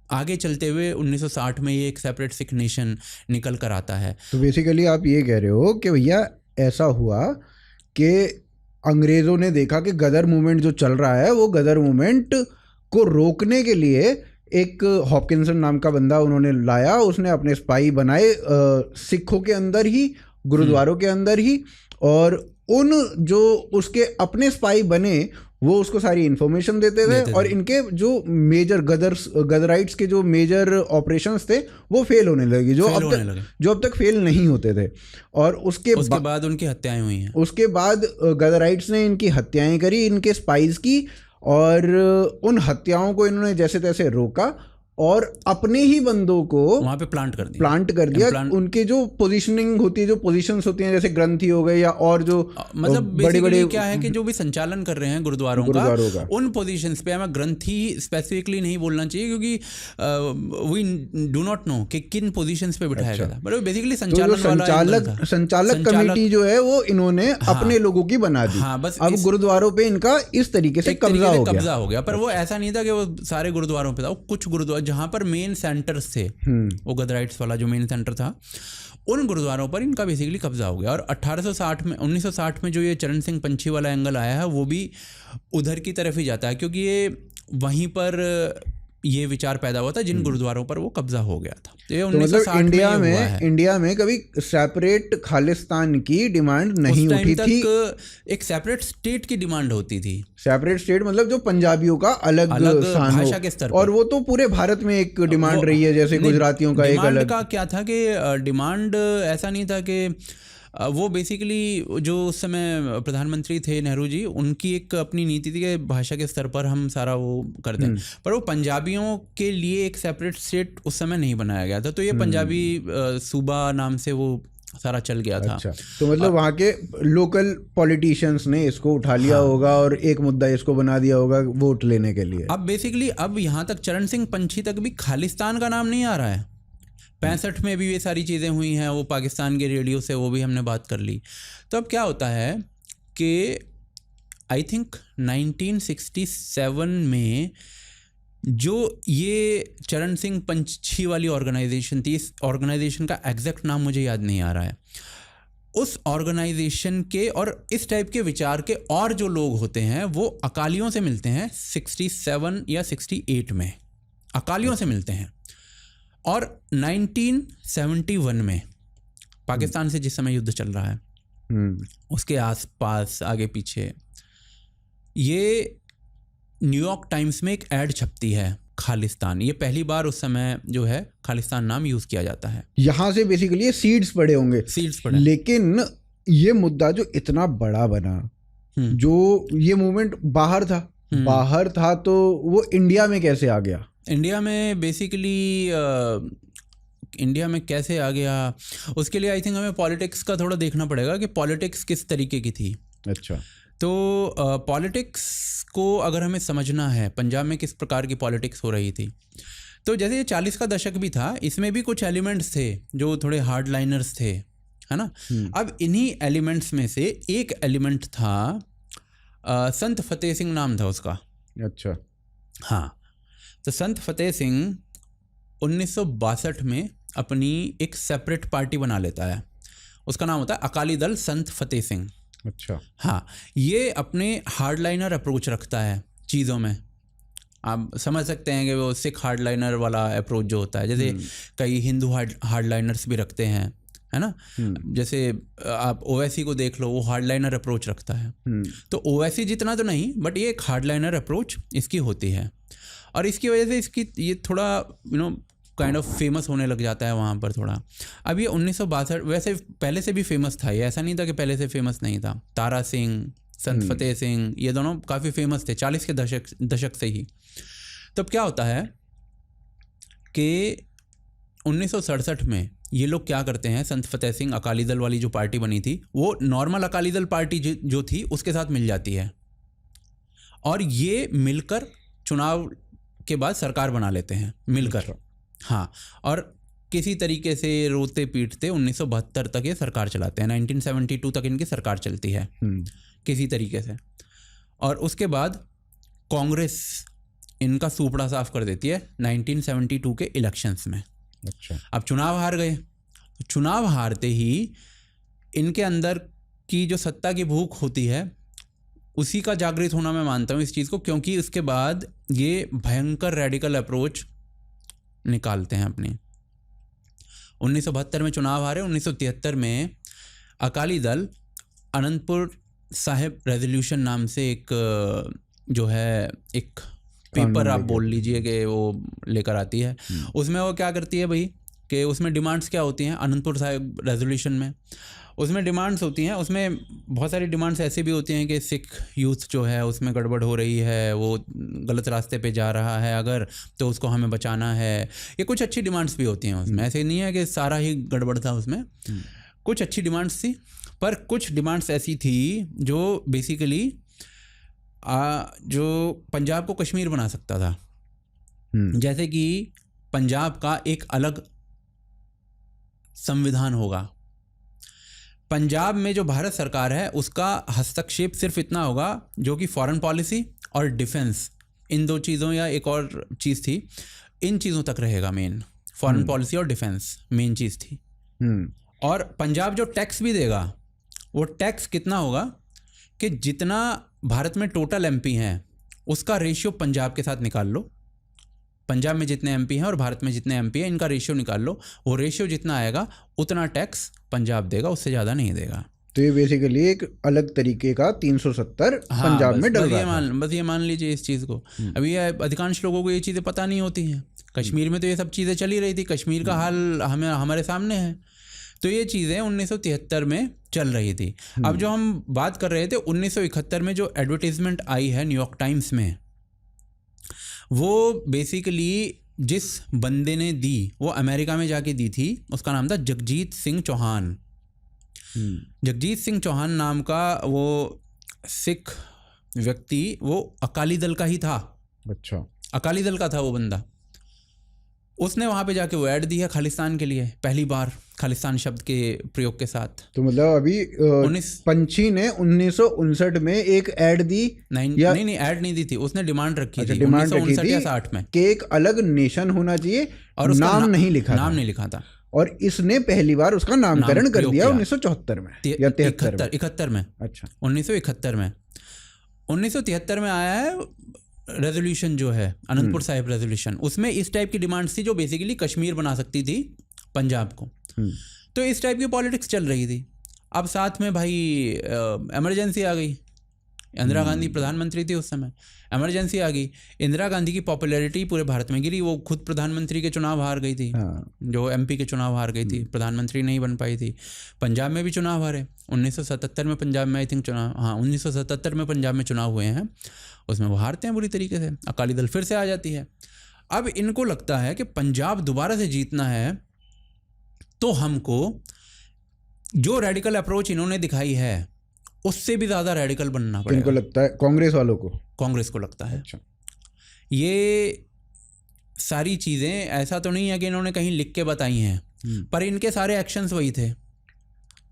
आगे चलते हुए 1960 में ये एक सेपरेट सिख नेशन निकल कर आता है। तो बेसिकली आप ये कह रहे हो कि भैया ऐसा हुआ कि अंग्रेज़ों ने देखा कि गदर मूवमेंट जो चल रहा है, वो गदर मूवमेंट को रोकने के लिए एक हॉपकिंसन नाम का बंदा उन्होंने लाया, उसने अपने स्पाई बनाए सिखों के अंदर ही, गुरुद्वारों के अंदर ही, और उन जो उसके अपने स्पाई बने वो उसको सारी इन्फॉर्मेशन देते थे, और इनके जो मेजर गदराइट्स के जो मेजर ऑपरेशंस थे वो फेल होने लगे, जो अब तक फेल नहीं होते थे। और उसके बाद उनकी हत्याएं हुई हैं। उसके बाद गदराइट्स ने इनकी हत्याएं करी, इनके स्पाइस की, और उन हत्याओं को इन्होंने जैसे तैसे रोका और अपने ही बंदों को वहां पे प्लांट कर दिया। उनके जो पोजीशनिंग होती है, जो पोजीशंस होती हैं, जैसे ग्रंथी हो गए या और जो मतलब बड़े क्या है कि जो भी संचालन कर रहे हैं गुरुद्वारों का, उन पोजीशंस पे, हमें ग्रंथी स्पेसिफिकली नहीं बोलना चाहिए क्योंकि वी डू नॉट नो कि किन पोजीशंस पे बिठाया गया था, बट बेसिकली संचालक कमेटी जो है वो इन्होंने अपने लोगों की बना दी। बस अब गुरुद्वारों पे इनका इस तरीके से कब्जा हो गया। पर वो ऐसा नहीं था कि वो सारे गुरुद्वारों पे था, कुछ गुरुद्वारा जहां पर मेन सेंटर्स थे, वो गदराइट्स वाला जो मेन सेंटर था, उन गुरुद्वारों पर इनका बेसिकली कब्जा हो गया। और 1960 में जो ये चरण सिंह पंछी वाला एंगल आया है, वो भी उधर की तरफ ही जाता है, क्योंकि ये वहीं पर ये विचार पैदा हुआ था जिन गुरुद्वारों पर वो कब्जा हो गया था। तो ये 1960 इंडिया में कभी सेपरेट खालिस्तान की डिमांड नहीं उठी थी, एक सेपरेट स्टेट की डिमांड होती थी। सेपरेट स्टेट मतलब जो पंजाबियों का अलग भाषा के स्तर पर, और वो तो पूरे भारत में एक डिमांड रही है, जैसे गुजरातियों का एक अलग। का क्या था कि डिमांड ऐसा नहीं था कि वो बेसिकली जो उस समय प्रधानमंत्री थे नेहरू जी, उनकी एक अपनी नीति थी कि भाषा के स्तर पर हम सारा वो कर दें, पर वो पंजाबियों के लिए एक सेपरेट स्टेट उस समय नहीं बनाया गया था। तो ये पंजाबी सूबा नाम से वो सारा चल गया था। अच्छा, तो मतलब वहाँ के लोकल पॉलिटिशियंस ने इसको उठा लिया होगा और एक मुद्दा इसको बना दिया होगा वोट लेने के लिए। अब बेसिकली अब यहाँ तक चरण सिंह पंछी तक भी खालिस्तान का नाम नहीं आ रहा है। 65 में भी ये सारी चीज़ें हुई हैं, वो पाकिस्तान के रेडियो से वो भी हमने बात कर ली। तो अब क्या होता है कि आई थिंक 1967 में जो ये चरण सिंह पंछी वाली ऑर्गेनाइजेशन थी, इस ऑर्गेनाइजेशन का एग्जैक्ट नाम मुझे याद नहीं आ रहा है, उस ऑर्गेनाइजेशन के और इस टाइप के विचार के और जो लोग होते हैं वो अकालियों से मिलते हैं 67 या 68 में अकालियों से मिलते हैं। और 1971 में पाकिस्तान से जिस समय युद्ध चल रहा है उसके आसपास आगे पीछे ये न्यूयॉर्क टाइम्स में एक ऐड छपती है खालिस्तान। ये पहली बार उस समय जो है खालिस्तान नाम यूज किया जाता है। यहाँ से बेसिकली ये सीड्स पड़े होंगे, लेकिन ये मुद्दा जो इतना बड़ा बना, जो ये मूवमेंट बाहर था तो वो इंडिया में कैसे आ गया? इंडिया में बेसिकली इंडिया में कैसे आ गया, उसके लिए आई थिंक हमें पॉलिटिक्स का थोड़ा देखना पड़ेगा कि पॉलिटिक्स किस तरीके की थी। अच्छा, तो पॉलिटिक्स को अगर हमें समझना है, पंजाब में किस प्रकार की पॉलिटिक्स हो रही थी, तो जैसे ये 40 का दशक भी था, इसमें भी कुछ एलिमेंट्स थे जो थोड़े हार्ड लाइनर्स थे, है ना। अब इन्हीं एलिमेंट्स में से एक एलिमेंट था संत फतेह सिंह नाम था उसका। अच्छा, हाँ, तो संत फतेह सिंह 1962 में अपनी एक सेपरेट पार्टी बना लेता है, उसका नाम होता है अकाली दल संत फतेह सिंह। अच्छा। हाँ, ये अपने हार्डलाइनर अप्रोच रखता है चीज़ों में। आप समझ सकते हैं कि वो सिख हार्डलाइनर वाला अप्रोच जो होता है, जैसे कई हिंदू हार्डलाइनर्स भी रखते हैं, है ना। जैसे आप ओवैसी को देख लो, वो हार्डलाइनर अप्रोच रखता है। तो ओवैसी जितना तो नहीं, बट ये एक हार्डलाइनर अप्रोच इसकी होती है, और इसकी वजह से इसकी ये थोड़ा काइंड ऑफ फेमस होने लग जाता है वहाँ पर थोड़ा। अब ये 1962, वैसे पहले से भी फेमस था ये, ऐसा नहीं था कि पहले से फेमस नहीं था। तारा सिंह, संत फतेह सिंह, ये दोनों काफ़ी फेमस थे 40 के दशक से ही। तब क्या होता है कि 1967 में ये लोग क्या करते हैं, संत फतेह सिंह, अकाली दल वाली जो पार्टी बनी थी, वो नॉर्मल अकाली दल पार्टी जो थी उसके साथ मिल जाती है, और ये मिलकर चुनाव के बाद सरकार बना लेते हैं मिलकर। हाँ, और किसी तरीके से रोते पीटते 1972 तक ये सरकार चलाते हैं। 1972 तक इनकी सरकार चलती है किसी तरीके से, और उसके बाद कांग्रेस इनका सूपड़ा साफ कर देती है 1972 के इलेक्शंस में। अच्छा। अब चुनाव हार गए, चुनाव हारते ही इनके अंदर की जो सत्ता की भूख होती है उसी का जागृत होना मैं मानता हूँ इस चीज़ को, क्योंकि उसके बाद ये भयंकर रेडिकल अप्रोच निकालते हैं अपनी। 1972 में चुनाव हारे, 1973 में अकाली दल अनंतपुर साहिब रेजोल्यूशन नाम से एक जो है एक पेपर आप बोल लीजिए कि वो लेकर आती है। उसमें वो क्या करती है भाई कि उसमें डिमांड्स क्या होती हैं अनंतपुर साहिब रेजोल्यूशन में, उसमें डिमांड्स होती हैं, उसमें बहुत सारी डिमांड्स ऐसी भी होती हैं कि सिख यूथ जो है उसमें गड़बड़ हो रही है, वो गलत रास्ते पे जा रहा है अगर, तो उसको हमें बचाना है। ये कुछ अच्छी डिमांड्स भी होती हैं उसमें, ऐसे नहीं है कि सारा ही गड़बड़ था उसमें। कुछ अच्छी डिमांड्स थी, पर कुछ डिमांड्स ऐसी थी जो बेसिकली जो पंजाब को कश्मीर बना सकता था। जैसे कि पंजाब का एक अलग संविधान होगा, पंजाब में जो भारत सरकार है उसका हस्तक्षेप सिर्फ इतना होगा जो कि फॉरेन पॉलिसी और डिफेंस, इन दो चीज़ों या एक और चीज़ थी, इन चीज़ों तक रहेगा। मेन फॉरेन पॉलिसी और डिफेंस मेन चीज़ थी। और पंजाब जो टैक्स भी देगा वो टैक्स कितना होगा कि जितना भारत में टोटल एमपी हैं उसका रेशियो पंजाब के साथ निकाल लो। पंजाब में जितने एमपी हैं और भारत में जितने एमपी हैं इनका रेशियो निकाल लो, वो रेशियो जितना आएगा उतना टैक्स पंजाब देगा, उससे ज़्यादा नहीं देगा। तो ये बेसिकली एक अलग तरीके का 370 पंजाब में डल रहा है। बस ये मान लीजिए इस चीज़ को। अभी अधिकांश लोगों को ये चीज़ें पता नहीं होती हैं। कश्मीर में तो ये सब चीज़ें चली रही थी, कश्मीर का हाल हमारे सामने है। तो ये चीज़ें 1973 में चल रही थी। अब जो हम बात कर रहे थे 1971 में जो एडवर्टीजमेंट आई है न्यूयॉर्क टाइम्स में, वो बेसिकली जिस बंदे ने दी वो अमेरिका में जाके दी थी, उसका नाम था जगजीत सिंह चौहान। जगजीत सिंह चौहान नाम का वो सिख व्यक्ति वो अकाली दल का ही था। अच्छा। अकाली दल का था वो बंदा। उसने वहाँ पे जाके वो ऐड दी है खालिस्तान के लिए, पहली बार खालिस्तान शब्द के प्रयोग के साथ। तो मतलब अभी पंछी ने 1959 में एक ऐड दी? नहीं ऐड नहीं दी थी, उसने डिमांड रखी थी 1959 या 60 में कि एक अलग नेशन होना चाहिए, और नाम नहीं लिखा था। और इसने पहली बार उसका नामकरण कर दिया 1974 में या 71 में। अच्छा, 1971 में। 1973 में आया है रेजोल्यूशन जो है अनंतपुर साहिब रेजोल्यूशन, उसमें इस टाइप की डिमांड्स थी जो बेसिकली कश्मीर बना सकती थी पंजाब को। तो इस टाइप की पॉलिटिक्स चल रही थी। अब साथ में भाई इमरजेंसी आ गई, इंदिरा गांधी प्रधानमंत्री थी उस समय, इमरजेंसी आ गई, इंदिरा गांधी की पॉपुलैरिटी पूरे भारत में गिरी। वो खुद प्रधानमंत्री के चुनाव हार गई थी, जो एमपी के चुनाव हार गई थी, प्रधानमंत्री नहीं बन पाई थी। पंजाब में भी चुनाव हारे 1977 में, पंजाब में आई थिंक चुनाव, हाँ 1977 में पंजाब में चुनाव हुए हैं, उसमें वो हारते हैं बुरी तरीके से, अकाली दल फिर से आ जाती है। अब इनको लगता है कि पंजाब दोबारा से जीतना है तो हमको जो रेडिकल अप्रोच इन्होंने दिखाई है उससे भी ज़्यादा रेडिकल बनना पड़ेगा। इनको लगता है, कांग्रेस वालों को, कांग्रेस को लगता है। अच्छा। ये सारी चीज़ें ऐसा तो नहीं है कि इन्होंने कहीं लिख के बताई हैं, पर इनके सारे एक्शंस वही थे।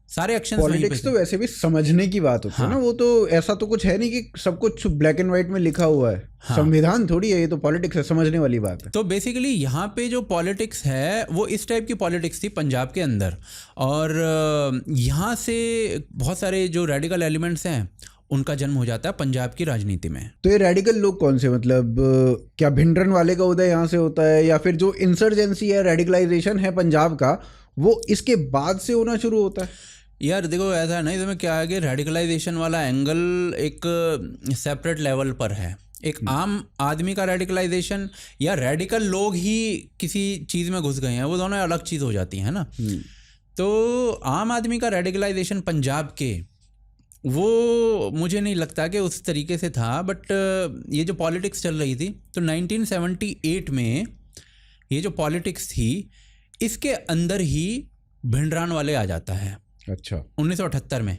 सारे एक्शंस वहीं पे पॉलिटिक्स तो थे। वैसे भी समझने की बात होती है हाँ। ना, वो तो ऐसा तो कुछ है नहीं कि सब कुछ ब्लैक एंड व्हाइट में लिखा हुआ है। हाँ। संविधान थोड़ी है, ये तो पॉलिटिक्स है, समझने वाली बात है। तो बेसिकली यहाँ पे जो पॉलिटिक्स है वो इस टाइप की पॉलिटिक्स थी पंजाब के अंदर, और यहाँ से बहुत सारे जो रेडिकल एलिमेंट्स हैं उनका जन्म हो जाता है पंजाब की राजनीति में। तो ये रेडिकल लोग कौन से, मतलब क्या भिंडरन वाले का उदय यहाँ से होता है, या फिर जो इंसर्जेंसी है, रेडिकलाइजेशन है पंजाब का, वो इसके बाद से होना शुरू होता है? यार देखो, ऐसा है ना, इसमें क्या है कि रेडिकलाइजेशन वाला एंगल एक सेपरेट लेवल पर है। एक आम आदमी का रेडिकलाइजेशन या रेडिकल लोग ही किसी चीज़ में घुस गए हैं, वो दोनों अलग चीज़ हो जाती है ना। तो आम आदमी का रेडिकलाइजेशन पंजाब के, वो मुझे नहीं लगता कि उस तरीके से था। बट ये जो पॉलिटिक्स चल रही थी, तो 1978 में ये जो पॉलिटिक्स थी, इसके अंदर ही भिंडरान वाले आ जाता है। अच्छा। 1978 में।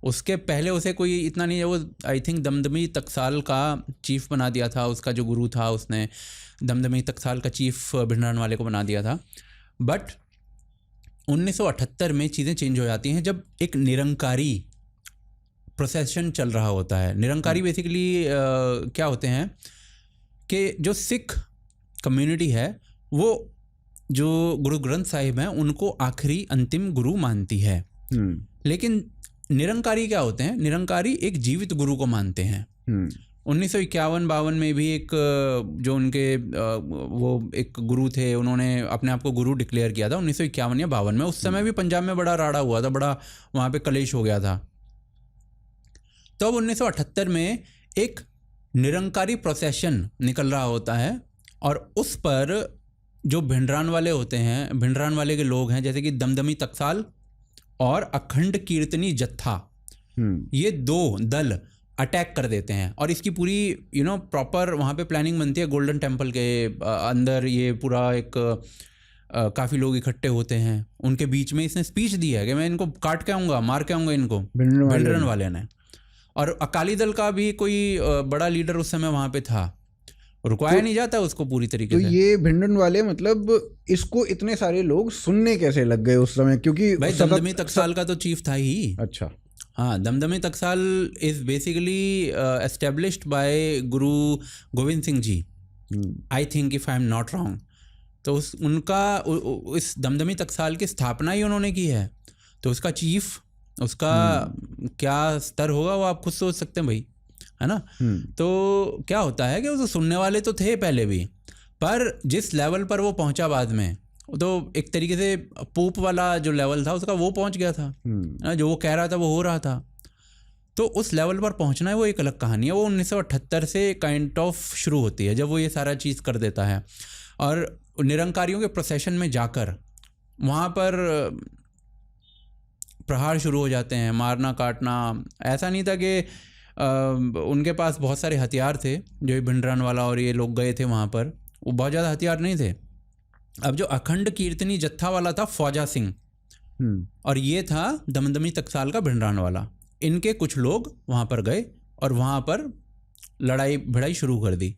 उसके पहले उसे कोई इतना नहीं है, वो आई थिंक दमदमी टकसाल का चीफ बना दिया था, उसका जो गुरु था उसने दमदमी टकसाल का चीफ भिंडरान वाले को बना दिया था। बट 1978 में चीज़ें चेंज हो जाती हैं जब एक निरंकारी प्रोसेशन चल रहा होता है। निरंकारी बेसिकली क्या होते हैं कि जो सिख कम्युनिटी है वो जो गुरु ग्रंथ साहिब हैं उनको आखिरी अंतिम गुरु मानती है। लेकिन निरंकारी क्या होते हैं? निरंकारी एक जीवित गुरु को मानते हैं। 1951-52 में भी एक जो उनके वो एक गुरु थे, उन्होंने अपने आप को गुरु डिक्लेयर किया था 1951 या 52 में। उस समय भी पंजाब में बड़ा राड़ा हुआ था, बड़ा वहाँ पे कलेश हो गया था। तो अब 1978 में एक निरंकारी प्रोसेशन निकल रहा होता है, और उस पर जो भिंडरान वाले होते हैं, भिंडरान वाले के लोग हैं, जैसे कि दमदमी टकसाल और अखंड कीर्तनी जत्था, ये दो दल अटैक कर देते हैं। और इसकी पूरी प्रॉपर वहाँ पे प्लानिंग बनती है। गोल्डन टेम्पल के अंदर ये पूरा एक काफ़ी लोग इकट्ठे होते हैं, उनके बीच में इसने स्पीच दी है कि मैं इनको काट के आऊँगा, मार के आऊँगा इनको, भिंडरान वाले ने। और अकाली दल का भी कोई बड़ा लीडर उस समय वहाँ पे था, रुकवाया नहीं जाता उसको पूरी तरीके से। तो ये भिंडरन वाले, मतलब इसको इतने सारे लोग सुनने कैसे लग गए उस समय? क्योंकि भाई दमदमी टकसाल का तो चीफ था ही। अच्छा। हाँ, दमदमी टकसाल is basically established by Guru Gobind Singh ji, I think, if I am not wrong. तो इस दमदमी टकसाल की स्थापना ही उन्होंने की है। तो उसका चीफ, उसका क्या स्तर होगा वो आप खुद सोच सकते हैं भाई, है ना। तो क्या होता है कि वो तो सुनने वाले तो थे पहले भी, पर जिस लेवल पर वो पहुंचा बाद में, तो एक तरीके से पोप वाला जो लेवल था उसका वो पहुंच गया था। जो वो कह रहा था वो हो रहा था। तो उस लेवल पर पहुंचना है वो एक अलग कहानी है। वो 1978 से काइंड ऑफ शुरू होती है जब वो ये सारा चीज़ कर देता है। और निरंकारियों के प्रोसेशन में जाकर वहाँ पर प्रहार शुरू हो जाते हैं, मारना काटना। ऐसा नहीं था कि उनके पास बहुत सारे हथियार थे, जो भिंडरान वाला और ये लोग गए थे वहाँ पर, वो बहुत ज़्यादा हथियार नहीं थे। अब जो अखंड कीर्तनी जत्था वाला था फौजा सिंह, और ये था दमदमी टकसाल का भिंडरान वाला, इनके कुछ लोग वहाँ पर गए और वहाँ पर लड़ाई भिड़ाई शुरू कर दी।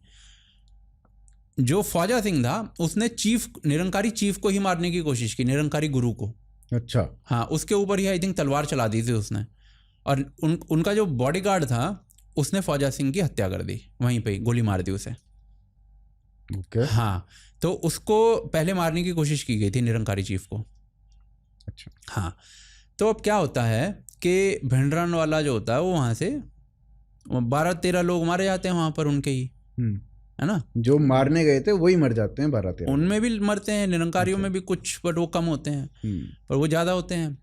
जो फौजा सिंह था उसने निरंकारी चीफ को ही मारने की कोशिश की, निरंकारी गुरु को। अच्छा। हाँ, उसके ऊपर ही आई थिंक तलवार चला दी थी उसने। और उनका जो बॉडीगार्ड था उसने फौजा सिंह की हत्या कर दी, वहीं पे गोली मार दी उसे। ओके। हाँ, तो उसको पहले मारने की कोशिश की गई थी निरंकारी चीफ को। अच्छा। हाँ, तो अब क्या होता है कि भिंडरान वाला जो होता है वो वहाँ से 12-13 लोग मारे जाते हैं वहाँ पर उनके ही, है ना। जो मारने गए थे वही मर जाते हैं 12-13। उनमें भी मरते हैं, निरंकारियों में भी कुछ, बट वो कम होते हैं, पर वो ज़्यादा होते हैं।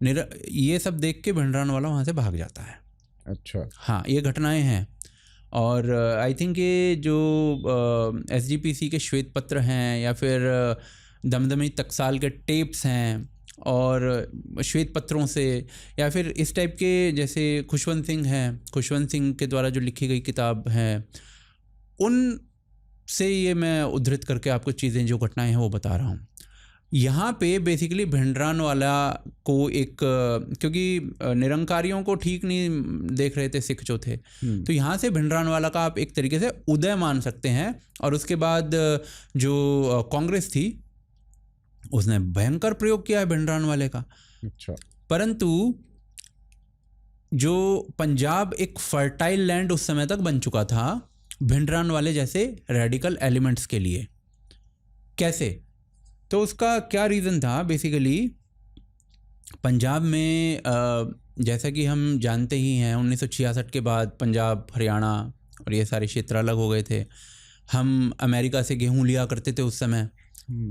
ये सब देख के भिंडरान वाला वहाँ से भाग जाता है। अच्छा। हाँ, ये घटनाएं हैं। और आई थिंक ये जो SGPC के श्वेत पत्र हैं, या फिर दमदमी टकसाल के टेप्स हैं, और श्वेत पत्रों से, या फिर इस टाइप के, जैसे खुशवंत सिंह हैं, खुशवंत सिंह के द्वारा जो लिखी गई किताब है, उन से ये मैं उद्धृत करके आपको चीज़ें, जो घटनाएं हैं वो बता रहा हूँ। यहाँ पे बेसिकली भिंडरान वाला को एक, क्योंकि निरंकारियों को ठीक नहीं देख रहे थे सिख जो थे, तो यहाँ से भिंडरान वाला का आप एक तरीके से उदय मान सकते हैं। और उसके बाद जो कांग्रेस थी उसने भयंकर प्रयोग किया है भिंडरान वाले का। अच्छा। परंतु जो पंजाब एक फर्टाइल लैंड उस समय तक बन चुका था भिंडरान वाले जैसे रेडिकल एलिमेंट्स के लिए। कैसे? तो उसका क्या रीज़न था? बेसिकली पंजाब में जैसा कि हम जानते ही हैं 1966 के बाद पंजाब, हरियाणा और ये सारे क्षेत्र अलग हो गए थे। हम अमेरिका से गेहूं लिया करते थे उस समय,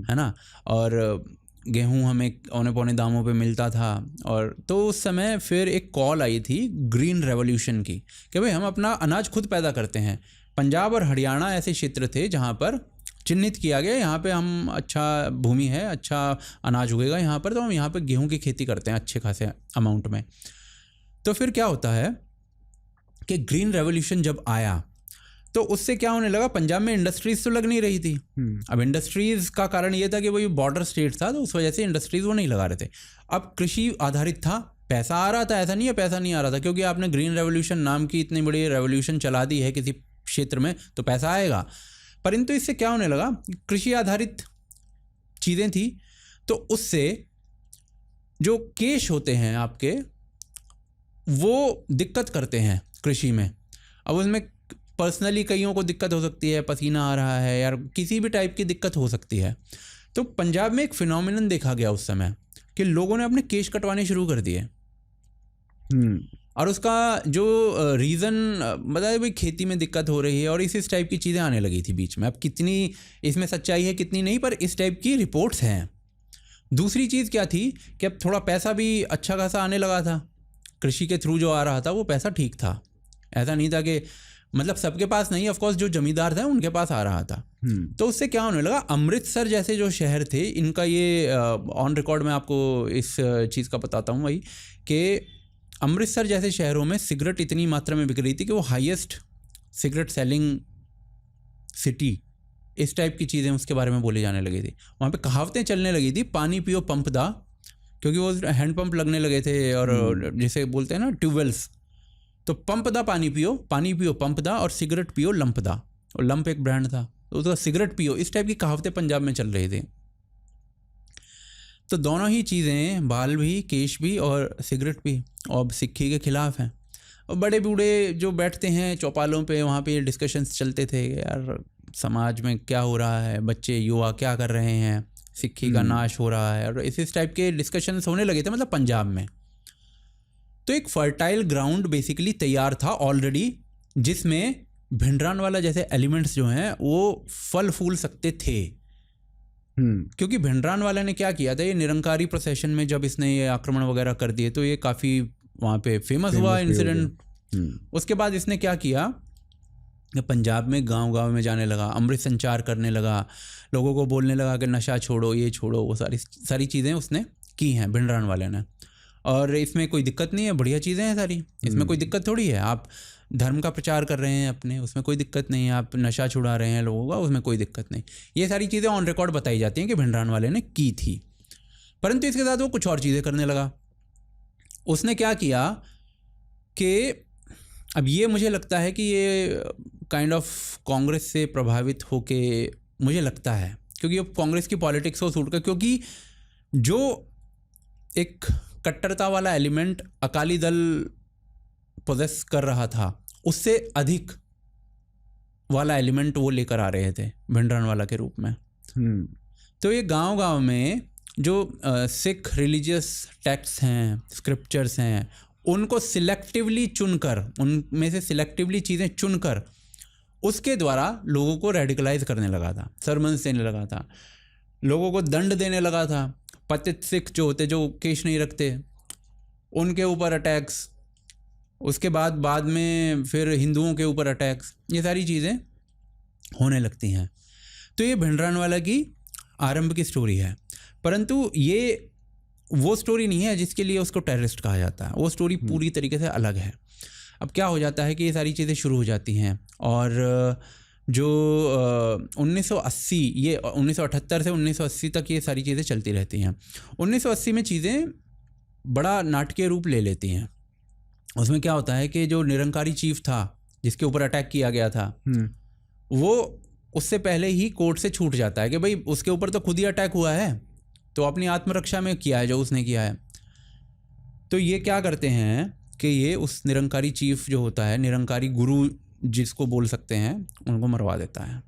है ना, और गेहूं हमें औने पौने दामों पे मिलता था। और तो उस समय फिर एक कॉल आई थी ग्रीन रेवोल्यूशन की कि भाई हम अपना अनाज खुद पैदा करते हैं। पंजाब और हरियाणा ऐसे क्षेत्र थे जहाँ पर चिन्हित किया गया यहाँ पे हम अच्छा भूमि है, अच्छा अनाज उगेगा यहाँ पर, तो हम यहाँ पे गेहूं की खेती करते हैं अच्छे खासे अमाउंट में। तो फिर क्या होता है कि ग्रीन रेवोल्यूशन जब आया तो उससे क्या होने लगा, पंजाब में इंडस्ट्रीज तो लग नहीं रही थी। अब इंडस्ट्रीज का कारण ये था कि वही बॉर्डर स्टेट था, तो उस वजह से इंडस्ट्रीज वो नहीं लगा रहे थे। अब कृषि आधारित था, पैसा आ रहा था, ऐसा नहीं है पैसा नहीं आ रहा था, क्योंकि आपने ग्रीन रेवोल्यूशन नाम की इतनी बड़ी रेवोल्यूशन चला दी है किसी क्षेत्र में तो पैसा आएगा। परंतु इससे क्या होने लगा, कृषि आधारित चीज़ें थी, तो उससे जो केश होते हैं आपके वो दिक्कत करते हैं कृषि में। अब उसमें पर्सनली कईयों को दिक्कत हो सकती है, पसीना आ रहा है यार, किसी भी टाइप की दिक्कत हो सकती है। तो पंजाब में एक फिनोमिनन देखा गया उस समय कि लोगों ने अपने केश कटवाने शुरू कर दिए। और उसका जो रीज़न मतलब भाई खेती में दिक्कत हो रही है और इस टाइप की चीज़ें आने लगी थी बीच में। अब कितनी इसमें सच्चाई है कितनी नहीं, पर इस टाइप की रिपोर्ट्स हैं। दूसरी चीज़ क्या थी कि अब थोड़ा पैसा भी अच्छा खासा आने लगा था, कृषि के थ्रू जो आ रहा था वो पैसा ठीक था, ऐसा नहीं था कि मतलब सबके पास नहीं, ऑफ कोर्स जो जमींदार थे उनके पास आ रहा था। तो उससे क्या होने लगा, अमृतसर जैसे जो शहर थे इनका ये ऑन रिकॉर्ड मैं आपको इस चीज़ का बताता हूँ भाई कि अमृतसर जैसे शहरों में सिगरेट इतनी मात्रा में बिक रही थी कि वो हाईएस्ट सिगरेट सेलिंग सिटी, इस टाइप की चीज़ें उसके बारे में बोली जाने लगी थी। वहाँ पे कहावतें चलने लगी थी, पानी पियो पंप दा, क्योंकि वो हैंड पंप लगने लगे थे और जैसे बोलते हैं ना ट्यूबवेल्स, तो पंप दा पानी पियो पंप दा, और सिगरेट पियो लंप दा, और लंप एक ब्रांड था तो उसका सिगरेट पियो, इस टाइप की कहावतें पंजाब में चल रही थी। तो दोनों ही चीज़ें, बाल भी, केश भी और सिगरेट भी, और सिक्खी के खिलाफ हैं। और बड़े बूढ़े जो बैठते हैं चौपालों पे, वहाँ पे ये डिस्कशंस चलते थे यार समाज में क्या हो रहा है, बच्चे युवा क्या कर रहे हैं, सिक्खी का नाश हो रहा है, और इस टाइप के डिस्कशंस होने लगे थे मतलब पंजाब में। तो एक फर्टाइल ग्राउंड बेसिकली तैयार था ऑलरेडी, जिसमें भिंडरान वाला जैसे एलिमेंट्स जो हैं वो फल फूल सकते थे। क्योंकि भिंडरान वाला ने क्या किया था, ये निरंकारी प्रोसेशन में जब इसने ये आक्रमण वगैरह कर दिए तो ये काफ़ी वहाँ पे फेमस हुआ इंसिडेंट। उसके बाद इसने क्या किया, पंजाब में गांव-गांव में जाने लगा, अमृत संचार करने लगा, लोगों को बोलने लगा कि नशा छोड़ो, ये छोड़ो, वो सारी चीज़ें उसने की हैं भिंडरान वाले ने। और इसमें कोई दिक्कत नहीं है, बढ़िया चीज़ें हैं सारी, इसमें कोई दिक्कत थोड़ी है। आप धर्म का प्रचार कर रहे हैं अपने, उसमें कोई दिक्कत नहीं है। आप नशा छुड़ा रहे हैं लोगों का, उसमें कोई दिक्कत नहीं। ये सारी चीज़ें ऑन रिकॉर्ड बताई जाती हैं कि भिंडरान वाले ने की थी। परंतु इसके साथ वो कुछ और चीज़ें करने लगा। उसने क्या किया कि अब ये मुझे लगता है कि ये काइंड ऑफ कांग्रेस से प्रभावित होके मुझे लगता है, क्योंकि अब कांग्रेस की पॉलिटिक्स को सूट कर, क्योंकि जो एक कट्टरता वाला एलिमेंट अकाली दल पोजेस कर रहा था उससे अधिक वाला एलिमेंट वो लेकर आ रहे थे भिंडरान वाला के रूप में। तो ये गांव-गांव में जो सिख रिलीजियस टेक्स्ट हैं, स्क्रिप्चर्स हैं, उनको सिलेक्टिवली चुनकर, उनमें से सिलेक्टिवली चीज़ें चुनकर उसके द्वारा लोगों को रेडिकलाइज करने लगा था, सरमन्स देने लगा था, लोगों को दंड देने लगा था। पतित सिख जो होते, जो केश नहीं रखते, उनके ऊपर अटैक्स, उसके बाद में फिर हिंदुओं के ऊपर अटैक्स, ये सारी चीज़ें होने लगती हैं। तो ये भिंडरान वाला की आरंभ की स्टोरी है, परंतु ये वो स्टोरी नहीं है जिसके लिए उसको टेररिस्ट कहा जाता है। वो स्टोरी पूरी तरीके से अलग है। अब क्या हो जाता है कि ये सारी चीज़ें शुरू हो जाती हैं, और जो 1980, ये 1978 से 1980 तक ये सारी चीज़ें चलती रहती हैं। 1980 में चीज़ें बड़ा नाटकीय रूप ले लेती हैं। उसमें क्या होता है कि जो निरंकारी चीफ था जिसके ऊपर अटैक किया गया था, वो उससे पहले ही कोर्ट से छूट जाता है कि भाई उसके ऊपर तो खुद ही अटैक हुआ है, तो अपनी आत्मरक्षा में किया है जो उसने किया है। तो ये क्या करते हैं कि ये उस निरंकारी चीफ जो होता है, निरंकारी गुरु जिसको बोल सकते हैं, उनको मरवा देता है।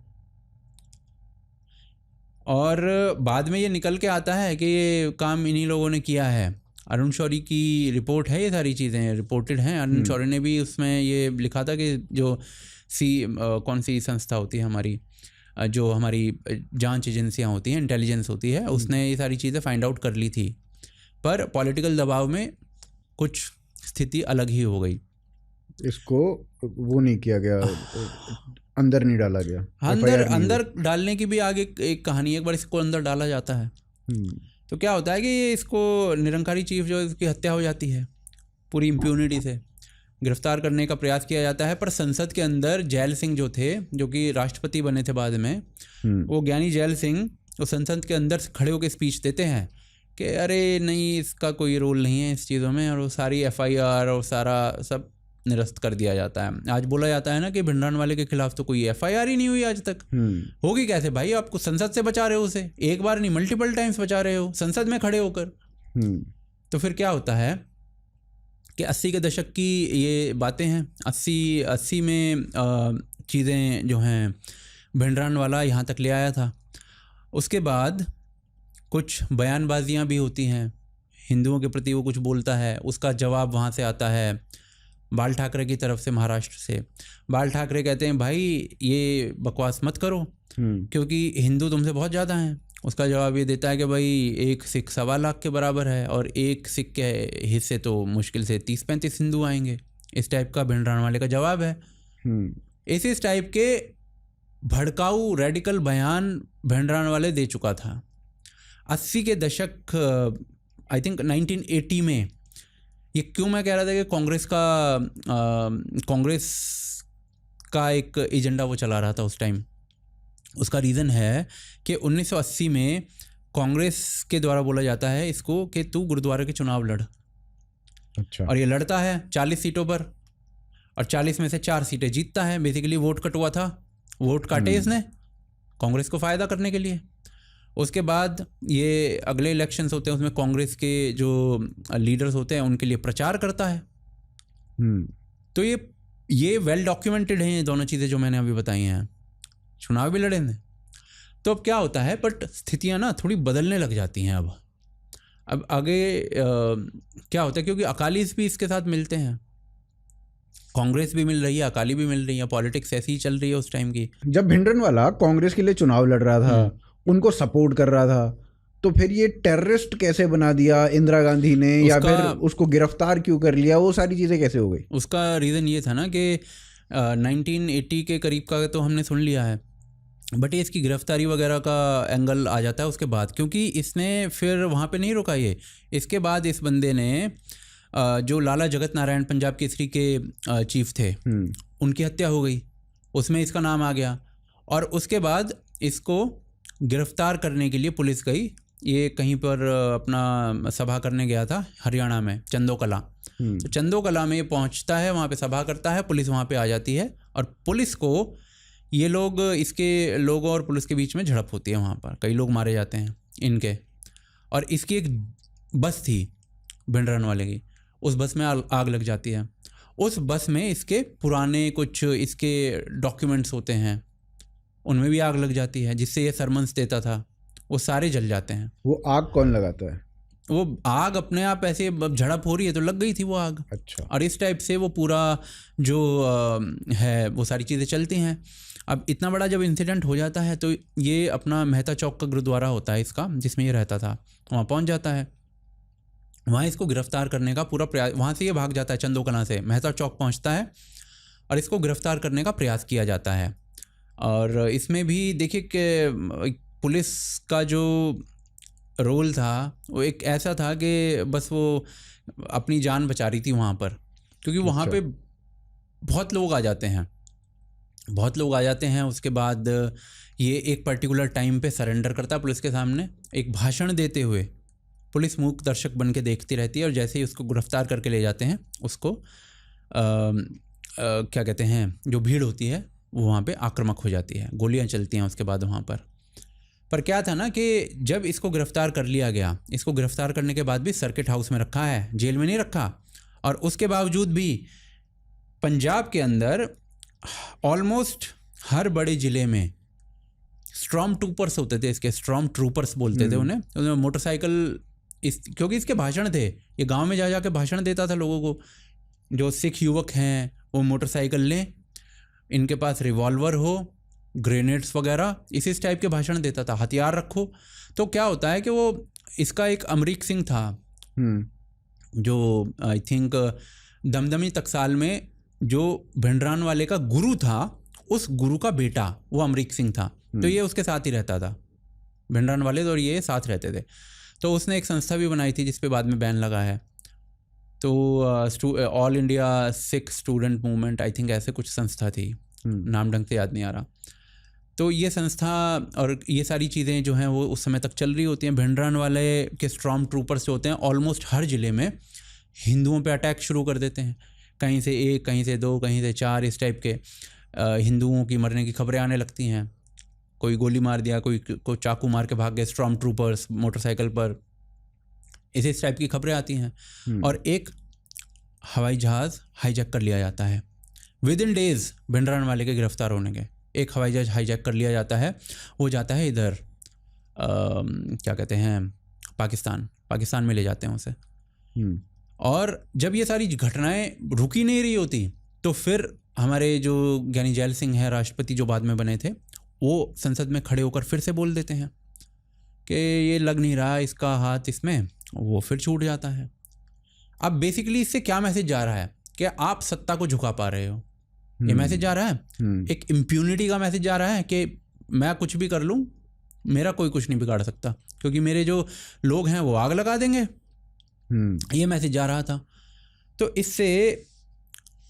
और बाद में ये निकल के आता है कि ये काम इन्हीं लोगों ने किया है। अरुण शौरी की रिपोर्ट है, ये सारी चीज़ें रिपोर्टेड हैं। अरुण शौरी ने भी उसमें ये लिखा था कि जो कौन सी संस्था होती है हमारी, जो हमारी जांच एजेंसियां होती हैं, इंटेलिजेंस होती है, उसने ये सारी चीज़ें फाइंड आउट कर ली थी, पर पॉलिटिकल दबाव में कुछ स्थिति अलग ही हो गई। इसको वो नहीं किया गया, अंदर नहीं डाला गया। अंदर डालने की भी आगे एक कहानी है। एक बार इसको अंदर डाला जाता है तो क्या होता है कि ये इसको निरंकारी चीफ जो इसकी हत्या हो जाती है, पूरी इम्प्यूनिटी से गिरफ्तार करने का प्रयास किया जाता है। पर संसद के अंदर जैल सिंह जो थे, जो कि राष्ट्रपति बने थे बाद में, वो ज्ञानी जैल सिंह वो संसद के अंदर खड़े होकर स्पीच देते हैं कि अरे नहीं, इसका कोई रोल नहीं है इस चीज़ों में, और वो सारी FIR और सारा सब निरस्त कर दिया जाता है। आज बोला जाता है ना कि भिंडरानवाले के खिलाफ तो कोई FIR ही नहीं हुई आज तक। होगी कैसे भाई? आपको संसद से बचा रहे हो उसे, एक बार नहीं मल्टीपल टाइम्स बचा रहे हो संसद में खड़े होकर। तो फिर क्या होता है कि 80 के दशक की ये बातें हैं। 80 में चीज़ें जो हैं भिंडरानवाला यहाँ तक ले आया था। उसके बाद कुछ बयानबाजियाँ भी होती हैं, हिंदुओं के प्रति वो कुछ बोलता है, उसका जवाब वहाँ से आता है बाल ठाकरे की तरफ से, महाराष्ट्र से। बाल ठाकरे कहते हैं भाई ये बकवास मत करो क्योंकि हिंदू तुमसे बहुत ज़्यादा हैं। उसका जवाब ये देता है कि भाई एक सिख 1.25 लाख के बराबर है और एक सिख के हिस्से तो मुश्किल से 30-35 हिंदू आएंगे। इस टाइप का भिंडरानवाले का जवाब है। इस टाइप के भड़काऊ रेडिकल बयान भिंडरानवाले दे चुका था। 80 के दशक, आई थिंक 1980 में, ये क्यों मैं कह रहा था कि कांग्रेस का एक एजेंडा वो चला रहा था उस टाइम, उसका रीज़न है कि 1980 में कांग्रेस के द्वारा बोला जाता है इसको कि तू गुरुद्वारे के चुनाव लड़। अच्छा। और ये लड़ता है 40 सीटों पर और 40 में से 4 सीटें जीतता है। बेसिकली वोट कटुआ था, वोट काटे इसने कांग्रेस को फ़ायदा करने के लिए। उसके बाद ये अगले इलेक्शंस होते हैं, उसमें कांग्रेस के जो लीडर्स होते हैं उनके लिए प्रचार करता है। तो ये वेल डॉक्यूमेंटेड हैं ये दोनों चीज़ें जो मैंने अभी बताई हैं। चुनाव भी लड़े ने। तो अब क्या होता है, बट स्थितियां ना थोड़ी बदलने लग जाती हैं। अब आगे क्या होता है, क्योंकि अकालीस भी इसके साथ मिलते हैं, कांग्रेस भी मिल रही है, अकाली भी मिल रही है, पॉलिटिक्स ऐसी ही चल रही है उस टाइम की। जब भिंडरानवाला कांग्रेस के लिए चुनाव लड़ रहा था, उनको सपोर्ट कर रहा था, तो फिर ये टेररिस्ट कैसे बना दिया इंदिरा गांधी ने, या फिर उसको गिरफ्तार क्यों कर लिया, वो सारी चीज़ें कैसे हो गई? उसका रीज़न ये था ना कि 1980 के करीब का तो हमने सुन लिया है, बट ये इसकी गिरफ्तारी वगैरह का एंगल आ जाता है उसके बाद, क्योंकि इसने फिर वहाँ पे नहीं रुका। ये इसके बाद इस बंदे ने जो लाला जगत नारायण पंजाब केसरी के चीफ थे, उनकी हत्या हो गई, उसमें इसका नाम आ गया। और उसके बाद इसको गिरफ्तार करने के लिए पुलिस गई। ये कहीं पर अपना सभा करने गया था हरियाणा में, चंदो कला। तो चंदो कला में ये पहुंचता है, वहाँ पे सभा करता है, पुलिस वहाँ पे आ जाती है और पुलिस को ये लोग, इसके लोगों और पुलिस के बीच में झड़प होती है। वहाँ पर कई लोग मारे जाते हैं इनके। और इसकी एक बस थी भिंडरानवाले की, उस बस में आग लग जाती है। उस बस में इसके पुराने कुछ इसके डॉक्यूमेंट्स होते हैं, उनमें भी आग लग जाती है, जिससे ये सरमन्स देता था, वो सारे जल जाते हैं। वो आग कौन लगाता है? वो आग अपने आप ऐसे झड़प हो रही है तो लग गई थी वो आग। अच्छा। और इस टाइप से वो पूरा जो है वो सारी चीज़ें चलती हैं। अब इतना बड़ा जब इंसिडेंट हो जाता है तो ये अपना मेहता चौक का गुरुद्वारा होता है इसका, जिसमें ये रहता था, वहाँ पहुँच जाता है। वहाँ इसको गिरफ्तार करने का पूरा प्रयास, वहाँ से ये भाग जाता है चंदो कलां से, मेहता चौक पहुँचता है और इसको गिरफ्तार करने का प्रयास किया जाता है। और इसमें भी देखिए कि पुलिस का जो रोल था वो एक ऐसा था कि बस वो अपनी जान बचा रही थी वहाँ पर, क्योंकि वहाँ पे बहुत लोग आ जाते हैं, बहुत लोग आ जाते हैं। उसके बाद ये एक पर्टिकुलर टाइम पे सरेंडर करता है पुलिस के सामने, एक भाषण देते हुए। पुलिस मूक दर्शक बन के देखती रहती है और जैसे ही उसको गिरफ्तार करके ले जाते हैं, उसको क्या कहते हैं, जो भीड़ होती है वो वहाँ पे आक्रामक हो जाती है, गोलियाँ चलती हैं उसके बाद वहाँ पर। पर क्या था ना कि जब इसको गिरफ्तार कर लिया गया, इसको गिरफ्तार करने के बाद भी सर्किट हाउस में रखा है, जेल में नहीं रखा, और उसके बावजूद भी पंजाब के अंदर ऑलमोस्ट हर बड़े ज़िले में स्ट्रॉम ट्रूपर्स होते थे, इसके स्ट्रॉम ट्रूपर्स बोलते थे उन्हें मोटरसाइकिल, क्योंकि इसके भाषण थे, ये गांव में जा के भाषण देता था लोगों को, जो सिख युवक हैं वो मोटरसाइकिल लें, इनके पास रिवॉल्वर हो, ग्रेनेड्स वगैरह, इस टाइप के भाषण देता था, हथियार रखो। तो क्या होता है कि वो इसका एक अमरीक सिंह था जो आई थिंक दमदमी टकसाल में जो भिंडरान वाले का गुरु था, उस गुरु का बेटा वो अमरीक सिंह था। तो ये उसके साथ ही रहता था, भिंडरान वाले और ये साथ रहते थे। तो उसने एक संस्था भी बनाई थी जिस पे बाद में बैन लगा है, तो all India Sikh student movement, I think ऐसे कुछ संस्था थी, नाम ढंग से याद नहीं आ रहा। तो ये संस्था और ये सारी चीज़ें जो हैं वो उस समय तक चल रही होती हैं। भिंडरान वाले के स्ट्रॉम ट्रूपर्स जो होते हैं ऑलमोस्ट हर ज़िले में हिंदुओं पे अटैक शुरू कर देते हैं, कहीं से 1, कहीं से 2, कहीं से 4, इस टाइप के हिंदुओं की मरने की खबरें आने लगती हैं। कोई गोली मार दिया, कोई चाकू मार के भाग गए स्ट्रॉम ट्रूपर्स मोटरसाइकिल पर, इस टाइप की खबरें आती हैं। और एक हवाई जहाज़ हाईजैक कर लिया जाता है विद इन डेज़ भिंडरान वाले के गिरफ्तार होने के। एक हवाई जहाज़ हाईजैक कर लिया जाता है, वो जाता है इधर क्या कहते हैं पाकिस्तान में ले जाते हैं उसे। और जब ये सारी घटनाएं रुकी नहीं रही होती तो फिर हमारे जो ज्ञानी जैल सिंह हैं, राष्ट्रपति जो बाद में बने थे, वो संसद में खड़े होकर फिर से बोल देते हैं कि ये लग नहीं रहा इसका हाथ इसमें, वो फिर छूट जाता है। अब बेसिकली इससे क्या मैसेज जा रहा है कि आप सत्ता को झुका पा रहे हो, ये मैसेज जा रहा है। एक इम्प्यूनिटी का मैसेज जा रहा है कि मैं कुछ भी कर लूँ, मेरा कोई कुछ नहीं बिगाड़ सकता, क्योंकि मेरे जो लोग हैं वो आग लगा देंगे, ये मैसेज जा रहा था। तो इससे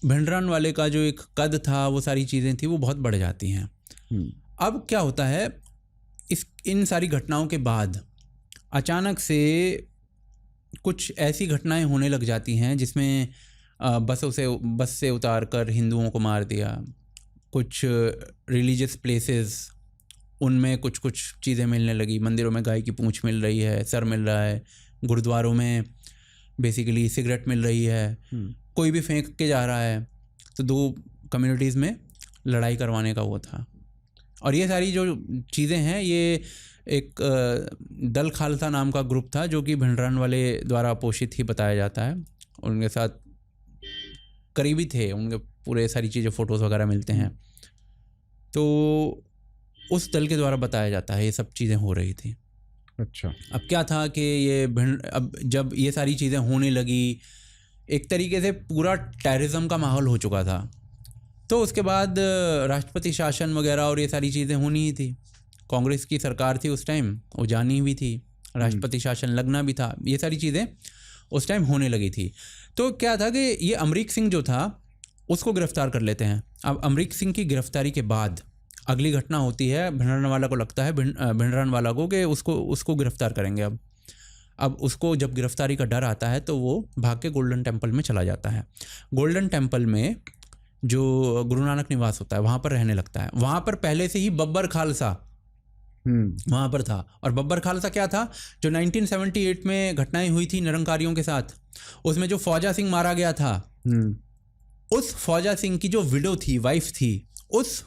भिंडरान वाले का जो एक कद था, वो सारी चीज़ें थी, वो बहुत बढ़ जाती हैं। अब क्या होता है, इन सारी घटनाओं के बाद अचानक से कुछ ऐसी घटनाएं होने लग जाती हैं जिसमें बस से उतार कर हिंदुओं को मार दिया, कुछ रिलीजियस प्लेसेस उनमें कुछ चीज़ें मिलने लगी, मंदिरों में गाय की पूंछ मिल रही है, सर मिल रहा है, गुरुद्वारों में बेसिकली सिगरेट मिल रही है, कोई भी फेंक के जा रहा है। तो 2 कम्युनिटीज़ में लड़ाई करवाने का वो था। और ये सारी जो चीज़ें हैं, ये एक दल खालसा नाम का ग्रुप था जो कि भिंडरान वाले द्वारा पोषित ही बताया जाता है, उनके साथ करीबी थे, उनके पूरे सारी चीज़ें फ़ोटोज़ वगैरह मिलते हैं। तो उस दल के द्वारा बताया जाता है ये सब चीज़ें हो रही थी। अच्छा, अब क्या था कि अब जब ये सारी चीज़ें होने लगी, एक तरीके से पूरा टेररिज्म का माहौल हो चुका था। तो उसके बाद राष्ट्रपति शासन वगैरह और ये सारी चीज़ें होनी ही थी। कांग्रेस की सरकार थी उस टाइम, वो जानी हुई थी, राष्ट्रपति शासन लगना भी था, ये सारी चीज़ें उस टाइम होने लगी थी। तो क्या था कि ये अमरीक सिंह जो था उसको गिरफ्तार कर लेते हैं। अब अमरीक सिंह की गिरफ्तारी के बाद अगली घटना होती है, भिंडरान वाला को लगता है भिंडरान वाला को कि उसको गिरफ्तार करेंगे। अब उसको जब गिरफ्तारी का डर आता है तो वो भाग के गोल्डन टेम्पल में चला जाता है। गोल्डन टेम्पल में जो गुरु नानक निवास होता है वहाँ पर रहने लगता है। वहाँ पर पहले से ही बब्बर खालसा वहाँ पर था। और बब्बर खालसा क्या था, जो 1978 में घटनाएं हुई थी निरंकारियों के साथ, उसमें जो फौजा सिंह मारा गया था, उस फौजा सिंह की जो विडो थी, वाइफ थी, उस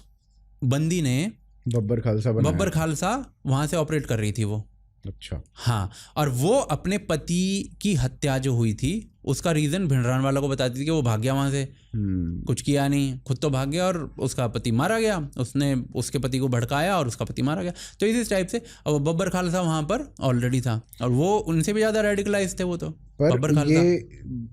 बंदी ने बब्बर खालसा वहाँ से ऑपरेट कर रही थी वो। अच्छा, हाँ, और वो अपने पति की हत्या जो हुई थी उसका रीज़न भिंडरान वाला को बताती थी कि वो भाग गया वहाँ से, कुछ किया नहीं, खुद तो भाग गया और उसका पति मारा गया, उसने उसके पति को भड़काया और उसका पति मारा गया। तो इस टाइप से अब बब्बर खालसा वहाँ पर ऑलरेडी था और वो उनसे भी ज़्यादा रेडिकलाइज थे वो तो। बब्बर खालसा,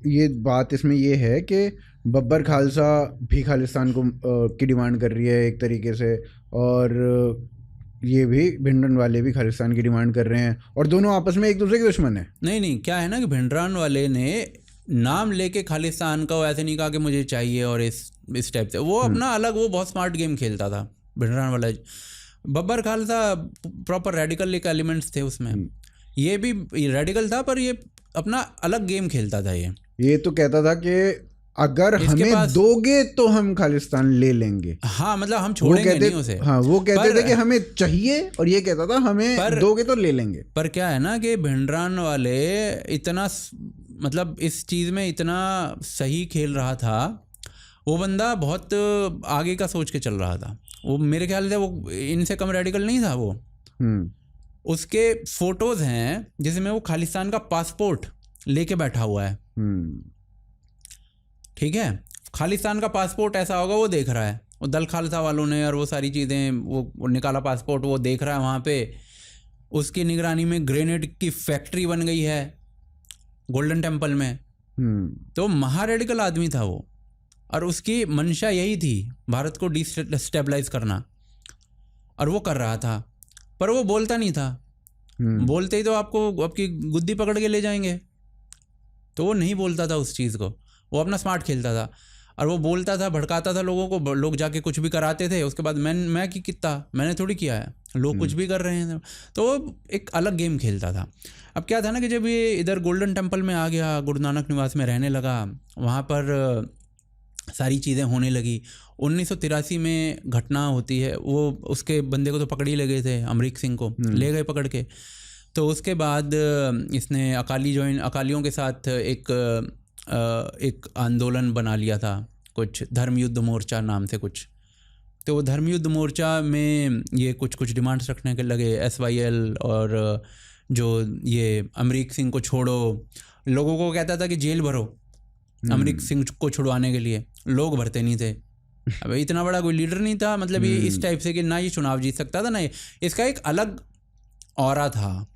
ये बात इसमें ये है कि बब्बर खालसा भी खालिस्तान की डिमांड कर रही है एक तरीके से, और ये भी भिंडरान वाले भी खालिस्तान की डिमांड कर रहे हैं, और दोनों आपस में एक दूसरे के दुश्मन है। नहीं, क्या है ना कि भिंडरान वाले ने नाम लेके खालिस्तान का ऐसे नहीं कहा कि मुझे चाहिए, और इस टाइप से वो अपना अलग, वो बहुत स्मार्ट गेम खेलता था भिंडरान वाला। बब्बर खालसा प्रॉपर रेडिकल एक एलिमेंट्स थे उसमें, ये भी रेडिकल था पर ये अपना अलग गेम खेलता था। ये तो कहता था कि अगर इसके हमें पास- दोगे तो हम खालिस्तान ले लेंगे। हाँ मतलब हम वो छोड़ेंगे कहते नहीं उसे। हाँ वो कहते पर- थे कि हमें चाहिए, और ये कहता था हमें पर- दोगे तो ले लेंगे। पर क्या है ना कि भिंडरान वाले इतना मतलब इस चीज़ में इतना सही खेल रहा था, वो बंदा बहुत आगे का सोच के चल रहा था। वो मेरे ख्याल से वो इनसे कम रेडिकल नहीं था वो। उसके फोटोज हैं जिसमें वो खालिस्तान का पासपोर्ट लेके बैठा हुआ है। ठीक है, खालिस्तान का पासपोर्ट ऐसा होगा वो देख रहा है, वो दल खालसा वालों ने और वो सारी चीज़ें वो निकाला पासपोर्ट, वो देख रहा है वहाँ पे उसकी निगरानी में ग्रेनेड की फैक्ट्री बन गई है गोल्डन टेम्पल में। तो महारेडिकल आदमी था वो, और उसकी मंशा यही थी भारत को डिस्टेबलाइज करना, और वो कर रहा था। पर वो बोलता नहीं था, बोलते ही तो आपको आपकी गुद्दी पकड़ के ले जाएंगे। तो वो नहीं बोलता था उस चीज़ को, वो अपना स्मार्ट खेलता था, और वो बोलता था, भड़काता था लोगों को, लोग जाके कुछ भी कराते थे। उसके बाद मैं की कितना मैंने थोड़ी किया है, लोग कुछ भी कर रहे हैं। तो वो एक अलग गेम खेलता था। अब क्या था ना कि जब ये इधर गोल्डन टेम्पल में आ गया, गुरु नानक निवास में रहने लगा, वहाँ पर सारी चीज़ें होने लगी। 1983 में घटना होती है, वो उसके बंदे को तो पकड़ ही लगे थे, अमरीक सिंह को ले गए पकड़ के। तो उसके बाद इसने अकालियों के साथ एक आंदोलन बना लिया था, कुछ धर्म युद्ध मोर्चा नाम से कुछ। तो वो धर्म युद्ध मोर्चा में ये कुछ डिमांड्स रखने के लगे, SYL, और जो ये अमरीक सिंह को छोड़ो, लोगों को कहता था कि जेल भरो अमरीक सिंह को छुड़वाने के लिए, लोग भरते नहीं थे। अब इतना बड़ा कोई लीडर नहीं था, मतलब ये इस टाइप से कि ना ये चुनाव जीत सकता था ना इसका एक अलग ऑरा था,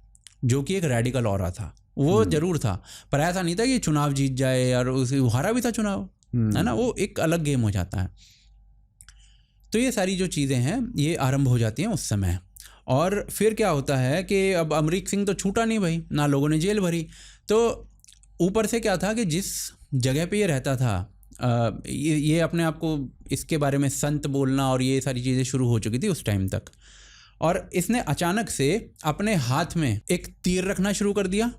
जो कि एक रेडिकल ऑरा था, वो जरूर था। पर ऐसा नहीं था कि चुनाव जीत जाए, और उसे हारा भी था चुनाव, है ना, वो एक अलग गेम हो जाता है। तो ये सारी जो चीज़ें हैं ये आरंभ हो जाती हैं उस समय। और फिर क्या होता है कि अब अमरीक सिंह तो छूटा नहीं भाई, ना लोगों ने जेल भरी। तो ऊपर से क्या था कि जिस जगह पे ये रहता था, ये अपने आप को इसके बारे में संत बोलना और ये सारी चीज़ें शुरू हो चुकी थी उस टाइम तक। और इसने अचानक से अपने हाथ में एक तीर रखना शुरू कर दिया,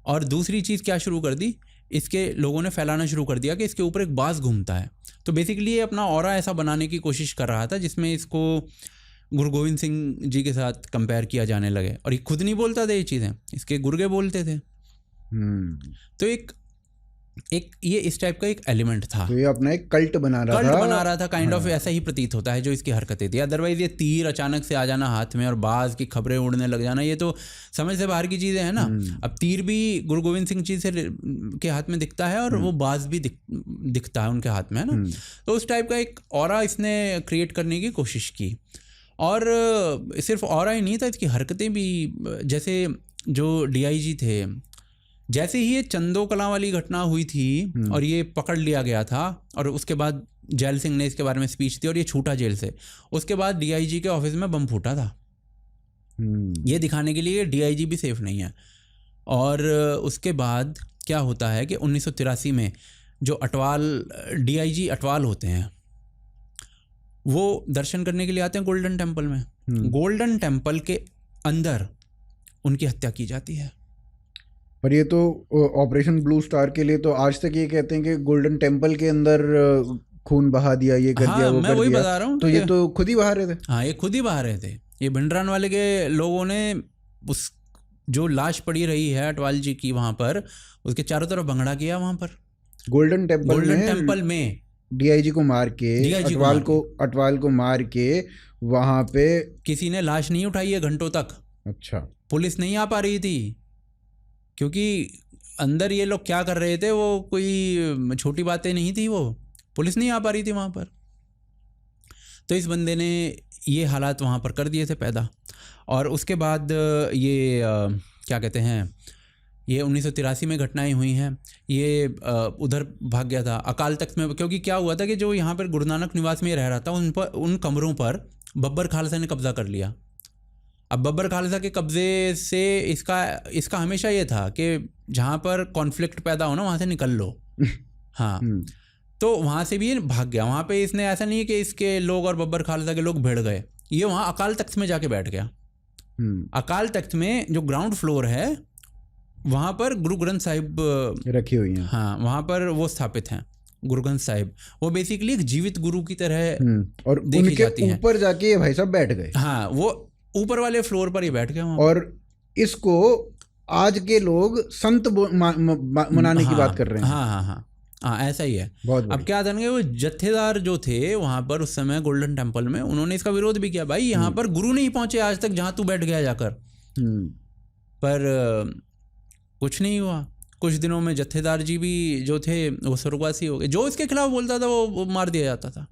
और दूसरी चीज़ क्या शुरू कर दी, इसके लोगों ने फैलाना शुरू कर दिया कि इसके ऊपर एक बाज घूमता है। तो बेसिकली ये अपना ऑरा ऐसा बनाने की कोशिश कर रहा था जिसमें इसको गुरु गोविंद सिंह जी के साथ कंपेयर किया जाने लगे। और ये खुद नहीं बोलता था ये चीज़ें, इसके गुर्गे बोलते थे। तो एक ये इस टाइप का एक एलिमेंट था। तो ये अपना एक कल्ट बना रहा था काइंड ऑफ ऐसा ही प्रतीत होता है जो इसकी हरकतें थी। अदरवाइज ये तीर अचानक से आ जाना हाथ में और बाज की खबरें उड़ने लग जाना, ये तो समझ से बाहर की चीज़ें हैं ना। अब तीर भी गुरु गोविंद सिंह जी से के हाथ में दिखता है, और वो बाज भी दिखता है उनके हाथ में, है ना। तो उस टाइप का एक ऑरा इसने क्रिएट करने की कोशिश की। और सिर्फ ऑरा ही नहीं था, इसकी हरकतें भी। जैसे जो DIG थे, जैसे ही ये चंदो कला वाली घटना हुई थी और ये पकड़ लिया गया था, और उसके बाद जैल सिंह ने इसके बारे में स्पीच दी और ये छूटा जेल से, उसके बाद DIG के ऑफिस में बम फूटा था, ये दिखाने के लिए DIG भी सेफ नहीं है। और उसके बाद क्या होता है कि 1983 में जो DIG अटवाल होते हैं, वो दर्शन करने के लिए आते हैं गोल्डन टेम्पल में। गोल्डन टेम्पल के अंदर उनकी हत्या की जाती है। पर ये तो ऑपरेशन ब्लू स्टार के लिए तो आज तक ये कहते हैं कि गोल्डन टेम्पल के अंदर खून बहा दिया, ये कर दिया, वो मैं कर वही दिया। बता रहा हूँ, तो ये तो खुद ही बहा रहे थे। हाँ, ये खुद ही बहा रहे थे। ये भिंडरान वाले के लोगों ने उस जो लाश पड़ी रही है अटवाल जी की, वहां पर उसके चारों तरफ भंगड़ा किया। वहां पर गोल्डन टेम्पल में DIG को मार के, अटवाल को मार के वहां पे किसी ने लाश नहीं उठाई है घंटों तक। अच्छा, पुलिस नहीं आ पा रही थी, क्योंकि अंदर ये लोग क्या कर रहे थे वो कोई छोटी बातें नहीं थी, वो पुलिस नहीं आ पा रही थी वहाँ पर। तो इस बंदे ने ये हालात वहाँ पर कर दिए थे पैदा। और उसके बाद ये क्या कहते हैं, ये 1983 में घटनाएं हुई हैं। ये उधर भाग गया था अकाल तख्त में, क्योंकि क्या हुआ था कि जो यहाँ पर गुरु नानक निवास में रह रहा था, उन कमरों पर बब्बर खालसा ने कब्जा कर लिया। अब बब्बर खालसा के कब्जे से इसका हमेशा ये था कि जहाँ पर कॉन्फ्लिक्ट पैदा हो ना, वहाँ से निकल लो। हाँ, तो वहाँ से भी ये भाग गया। वहाँ पे इसने ऐसा नहीं है कि इसके लोग और बब्बर खालसा के लोग भिड़ गए, ये वहाँ अकाल तख्त में जाके बैठ गया। अकाल तख्त में जो ग्राउंड फ्लोर है वहाँ पर गुरु ग्रंथ साहिब रखी हुई हैं। हाँ, वहाँ पर वो स्थापित हैं गुरु ग्रंथ साहिब। वो बेसिकली एक जीवित गुरु की तरह और देखी जाती उनके हैं। ऊपर जाके ये भाई साहब बैठ गए। हाँ, वो ऊपर वाले फ्लोर पर ही बैठ गए वहाँ। और इसको आज के लोग संत मनाने की बात कर रहे हैं। हाँ हाँ हाँ हाँ, ऐसा ही है। बहुत अब क्या था, वो जत्थेदार जो थे वहाँ पर उस समय गोल्डन टेम्पल में, उन्होंने इसका विरोध भी किया, भाई यहाँ पर गुरु नहीं पहुंचे आज तक जहाँ तू बैठ गया जाकर। पर कुछ नहीं हुआ। कुछ दिनों में जत्थेदार जी भी जो थे वो स्वर्गवासी हो गए। जो इसके खिलाफ बोलता था वो मार दिया जाता था।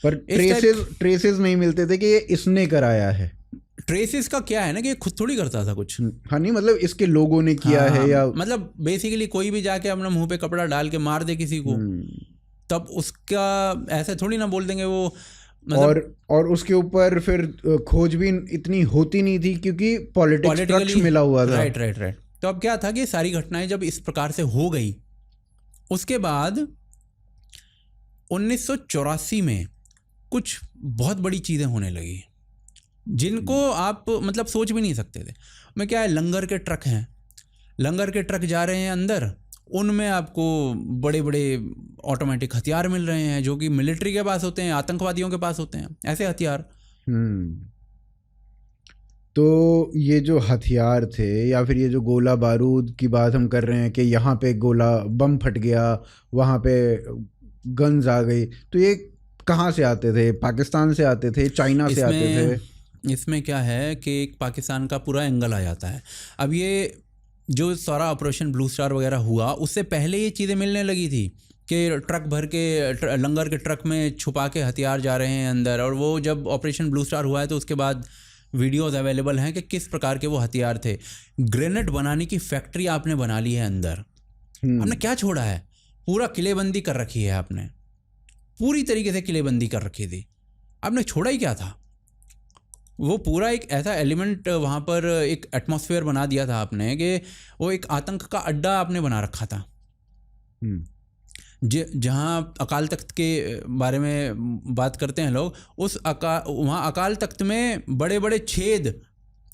पर ट्रेसेस नहीं मिलते थे कि ये इसने कराया है। ट्रेसेस का क्या है ना कि खुद थोड़ी करता था कुछ। हाँ, नहीं मतलब इसके लोगों ने किया है या मतलब बेसिकली कोई भी जाके अपना मुंह पे कपड़ा डाल के मार दे किसी को, तब उसका ऐसे थोड़ी ना बोल देंगे वो। मतलब और उसके ऊपर फिर खोजबीन इतनी होती नहीं थी क्योंकि पॉलिटिक्स मिला हुआ था। राइट। तो अब क्या था कि सारी घटनाएं जब इस प्रकार से हो गई, उसके बाद 1984 में कुछ बहुत बड़ी चीजें होने लगी जिनको आप मतलब सोच भी नहीं सकते थे। मैं क्या है, लंगर के ट्रक हैं, लंगर के ट्रक जा रहे हैं अंदर, उनमें आपको बड़े बड़े ऑटोमेटिक हथियार मिल रहे हैं जो कि मिलिट्री के पास होते हैं, आतंकवादियों के पास होते हैं ऐसे हथियार। तो ये जो हथियार थे या फिर ये जो गोला बारूद की बात हम कर रहे हैं कि यहाँ पे गोला बम फट गया, वहाँ पे गन्स आ गई, तो ये कहाँ से आते थे? पाकिस्तान से आते थे, चाइना से आते थे? इसमें क्या है कि एक पाकिस्तान का पूरा एंगल आ जाता है। अब ये जो सारा ऑपरेशन ब्लू स्टार वगैरह हुआ, उससे पहले ये चीज़ें मिलने लगी थी कि ट्रक भर के लंगर के ट्रक में छुपा के हथियार जा रहे हैं अंदर। और वो जब ऑपरेशन ब्लू स्टार हुआ है तो उसके बाद वीडियोस अवेलेबल हैं कि किस प्रकार के वो हथियार थे। ग्रेनेड बनाने की फैक्ट्री आपने बना ली है अंदर। आपने क्या छोड़ा है? पूरा किलेबंदी कर रखी है आपने, पूरी तरीके से किलेबंदी कर रखी थी। आपने छोड़ा ही क्या था? वो पूरा एक ऐसा एलिमेंट वहाँ पर एक एटमॉस्फेयर बना दिया था आपने कि वो एक आतंक का अड्डा आपने बना रखा था। जहाँ अकाल तख्त के बारे में बात करते हैं लोग, वहाँ अकाल तख्त में बड़े बड़े छेद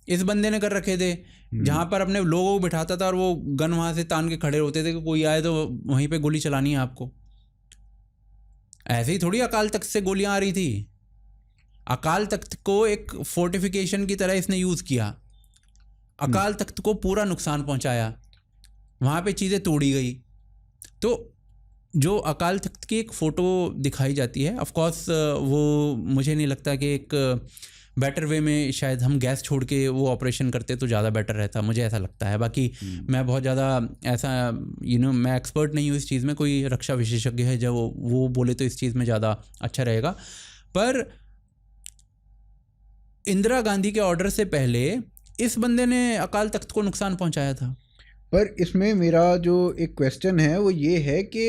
इस बंदे ने कर रखे थे, जहाँ पर अपने लोगों को बिठाता था और वो गन वहाँ से तान के खड़े होते थे कि कोई आए तो वहीं पे गोली चलानी है आपको। ऐसे ही थोड़ी अकाल तख्त से गोलियां आ रही थी। अकाल तख्त को एक फोर्टिफिकेशन की तरह इसने यूज़ किया, अकाल तख्त को पूरा नुकसान पहुँचाया, वहाँ पे चीज़ें तोड़ी गई। तो जो अकाल तख्त की एक फ़ोटो दिखाई जाती है, ऑफ कोर्स वो मुझे नहीं लगता कि एक बेटर वे में शायद हम गैस छोड़ के वो ऑपरेशन करते तो ज़्यादा बेटर रहता, मुझे ऐसा लगता है। बाकी मैं बहुत ज़्यादा ऐसा मैं एक्सपर्ट नहीं हूँ इस चीज़ में, कोई रक्षा विशेषज्ञ है जो वो बोले तो इस चीज़ में ज़्यादा अच्छा रहेगा। पर इंदिरा गांधी के ऑर्डर से पहले इस बंदे ने अकाल तख्त को नुकसान पहुँचाया था। पर इसमें मेरा जो एक क्वेश्चन है वो ये है कि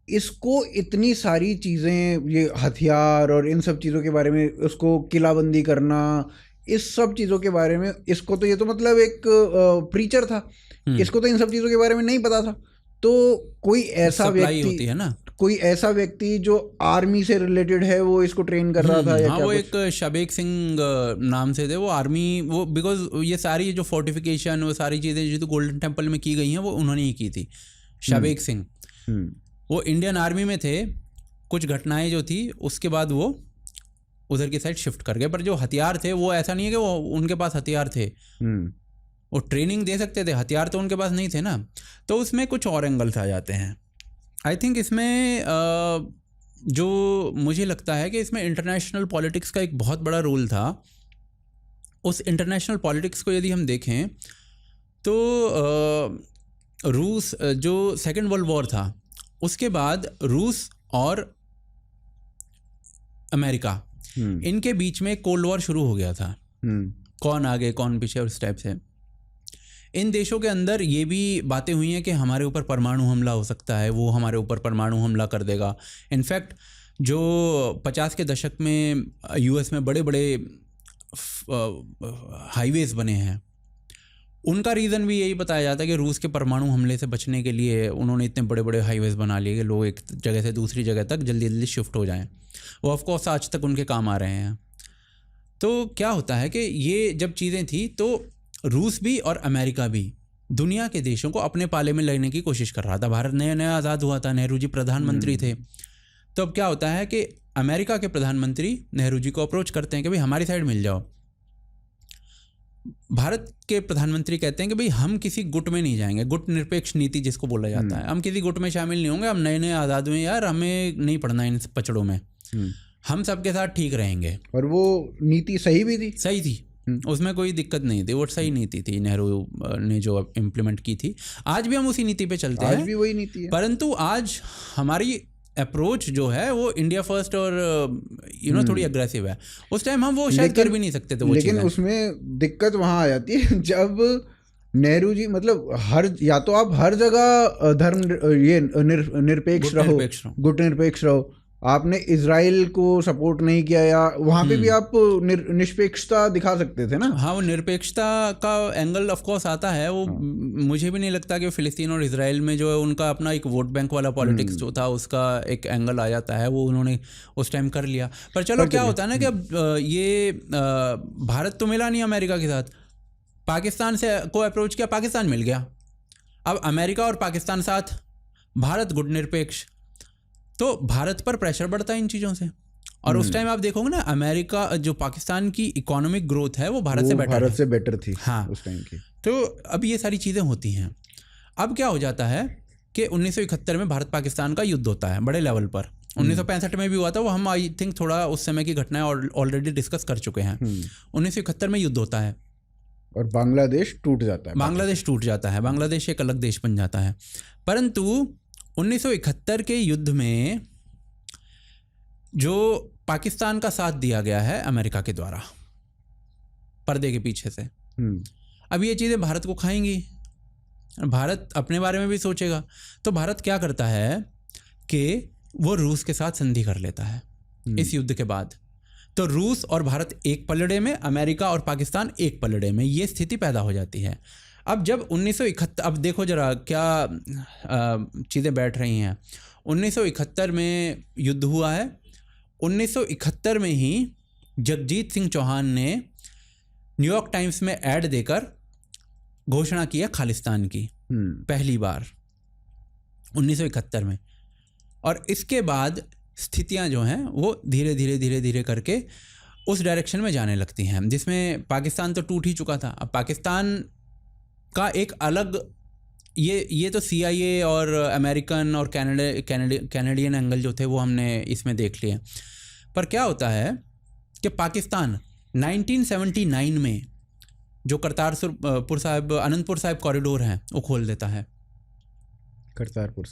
इसको इतनी सारी चीज़ें, ये हथियार और इन सब चीज़ों के बारे में, उसको किलाबंदी करना, इस सब चीज़ों के बारे में, इसको तो ये तो मतलब एक प्रीचर था, इसको तो इन सब चीज़ों के बारे में नहीं पता था। तो कोई ऐसा व्यक्ति होती है ना, कोई ऐसा व्यक्ति जो आर्मी से रिलेटेड है वो इसको ट्रेन कर रहा था या क्या? वो एक शबेक सिंह नाम से थे वो आर्मी, वो बिकॉज ये सारी जो फोर्टिफिकेशन वो सारी चीज़ें जो तो गोल्डन टेम्पल में की गई हैं वो उन्होंने ही की थी। शबेक सिंह वो इंडियन आर्मी में थे। कुछ घटनाएं जो थी उसके बाद वो उधर की साइड शिफ्ट कर गए। पर जो हथियार थे वो ऐसा नहीं है कि वो उनके पास हथियार थे, वो ट्रेनिंग दे सकते थे, हथियार तो उनके पास नहीं थे ना। तो उसमें कुछ और एंगल्स आ जाते हैं। आई थिंक इसमें जो मुझे लगता है कि इसमें इंटरनेशनल पॉलिटिक्स का एक बहुत बड़ा रोल था। उस इंटरनेशनल पॉलिटिक्स को यदि हम देखें तो रूस, जो सेकेंड वर्ल्ड वॉर था उसके बाद रूस और अमेरिका, इनके बीच में कोल्ड वॉर शुरू हो गया था। कौन आगे कौन पीछे और इस टाइप से इन देशों के अंदर ये भी बातें हुई हैं कि हमारे ऊपर परमाणु हमला हो सकता है, वो हमारे ऊपर परमाणु हमला कर देगा। इनफैक्ट जो 50 के दशक में यूएस में बड़े बड़े हाईवेज बने हैं, उनका रीज़न भी यही बताया जाता है कि रूस के परमाणु हमले से बचने के लिए उन्होंने इतने बड़े बड़े हाईवेज बना लिए कि लोग एक जगह से दूसरी जगह तक जल्दी जल्दी शिफ्ट हो जाएं। वो ऑफकोर्स आज तक उनके काम आ रहे हैं। तो क्या होता है कि ये जब चीज़ें थी तो रूस भी और अमेरिका भी दुनिया के देशों को अपने पाले में लेने की कोशिश कर रहा था। भारत नया नया आज़ाद हुआ था, नेहरू जी प्रधानमंत्री थे। तो अब क्या होता है कि अमेरिका के प्रधानमंत्री नेहरू जी को अप्रोच करते हैं कि भाई हमारी साइड मिल जाओ। भारत के प्रधानमंत्री कहते हैं कि भाई हम किसी गुट में नहीं जाएंगे, गुट निरपेक्ष नीति जिसको बोला जाता है, हम किसी गुट में शामिल नहीं होंगे, हम नए नए आज़ाद हुए यार, हमें नहीं पढ़ना इन पचड़ों में, हम सबके साथ ठीक रहेंगे। और वो नीति सही भी थी, सही थी, उसमें कोई दिक्कत नहीं थी, वो सही नीति थी नेहरू ने जो इम्प्लीमेंट की थी। आज भी हम उसी नीति पे चलते हैं, आज भी वही नीति है, परंतु आज हमारी अप्रोच जो है वो इंडिया फर्स्ट और थोड़ी अग्रेसिव है। उस टाइम हम वो शायद कर भी नहीं सकते थे वो लेकिन उसमें दिक्कत वहाँ आ जाती है जब नेहरू जी मतलब या तो आप हर जगह धर्म ये निरपेक्ष रहो, गुट निरपेक्ष रहो, आपने इजराइल को सपोर्ट नहीं किया, या वहाँ पे भी आप निष्पक्षता दिखा सकते थे ना। हाँ, वो निरपेक्षता का एंगल ऑफ कोर्स आता है, वो मुझे भी नहीं लगता कि फिलिस्तीन और इजराइल में जो है उनका अपना एक वोट बैंक वाला पॉलिटिक्स जो था उसका एक एंगल आ जाता है, वो उन्होंने उस टाइम कर लिया। पर चलो क्या होता है ना कि अब ये भारत तो मिला नहीं अमेरिका के साथ, पाकिस्तान से को अप्रोच किया, पाकिस्तान मिल गया। अब अमेरिका और पाकिस्तान साथ, भारत गुट निरपेक्ष, तो भारत पर प्रेशर बढ़ता है इन चीज़ों से। और उस टाइम आप देखोगे ना, अमेरिका जो पाकिस्तान की इकोनॉमिक ग्रोथ है वो भारत से बेटर थी हाँ उस टाइम की। तो अब ये सारी चीज़ें होती हैं। अब क्या हो जाता है कि 1971 में भारत पाकिस्तान का युद्ध होता है बड़े लेवल पर। 1965 में भी हुआ था, वो हम आई थिंक थोड़ा उस समय की घटनाएं ऑलरेडी डिस्कस कर चुके हैं। 1971 में युद्ध होता है और बांग्लादेश टूट जाता है, बांग्लादेश एक अलग देश बन जाता है। परंतु 1971 के युद्ध में जो पाकिस्तान का साथ दिया गया है अमेरिका के द्वारा पर्दे के पीछे से, अब ये चीज़ें भारत को खाएंगी, भारत अपने बारे में भी सोचेगा। तो भारत क्या करता है कि वो रूस के साथ संधि कर लेता है इस युद्ध के बाद। तो रूस और भारत एक पलड़े में, अमेरिका और पाकिस्तान एक पलड़े में, ये स्थिति पैदा हो जाती है। अब जब 1971, अब देखो जरा क्या चीज़ें बैठ रही हैं। 1971 में युद्ध हुआ है, 1971 में ही जगजीत सिंह चौहान ने न्यूयॉर्क टाइम्स में ऐड देकर घोषणा की है खालिस्तान की, पहली बार 1971 में। और इसके बाद स्थितियां जो हैं वो धीरे धीरे करके उस डायरेक्शन में जाने लगती हैं, जिसमें पाकिस्तान तो टूट ही चुका था। अब पाकिस्तान का एक अलग ये तो CIA और अमेरिकन और कैनेडियन एंगल जो थे वो हमने इसमें देख लिए। पर क्या होता है कि पाकिस्तान 1979 में जो करतारपुर साहिब कॉरिडोर है वो खोल देता है। करतारपुर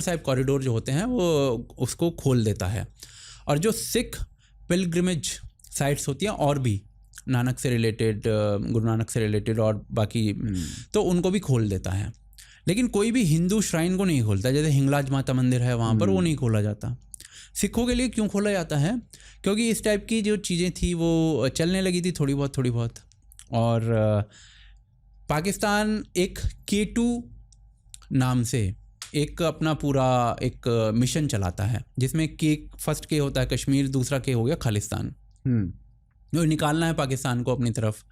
साहिब कॉरिडोर जो होते हैं वो उसको खोल देता है। और जो सिख पिलग्रिमेज साइट्स होती हैं और भी नानक से रिलेटेड, गुरु नानक से रिलेटेड और बाकी, तो उनको भी खोल देता है। लेकिन कोई भी हिंदू श्राइन को नहीं खोलता, जैसे हिंगलाज माता मंदिर है वहाँ पर, वो नहीं खोला जाता। सिखों के लिए क्यों खोला जाता है? क्योंकि इस टाइप की जो चीज़ें थी वो चलने लगी थी थोड़ी बहुत। और पाकिस्तान एक K2 नाम से एक अपना पूरा एक मिशन चलाता है, जिसमें फर्स्ट K होता है कश्मीर, दूसरा K हो गया खालिस्तान, जो निकालना है पाकिस्तान को अपनी तरफ।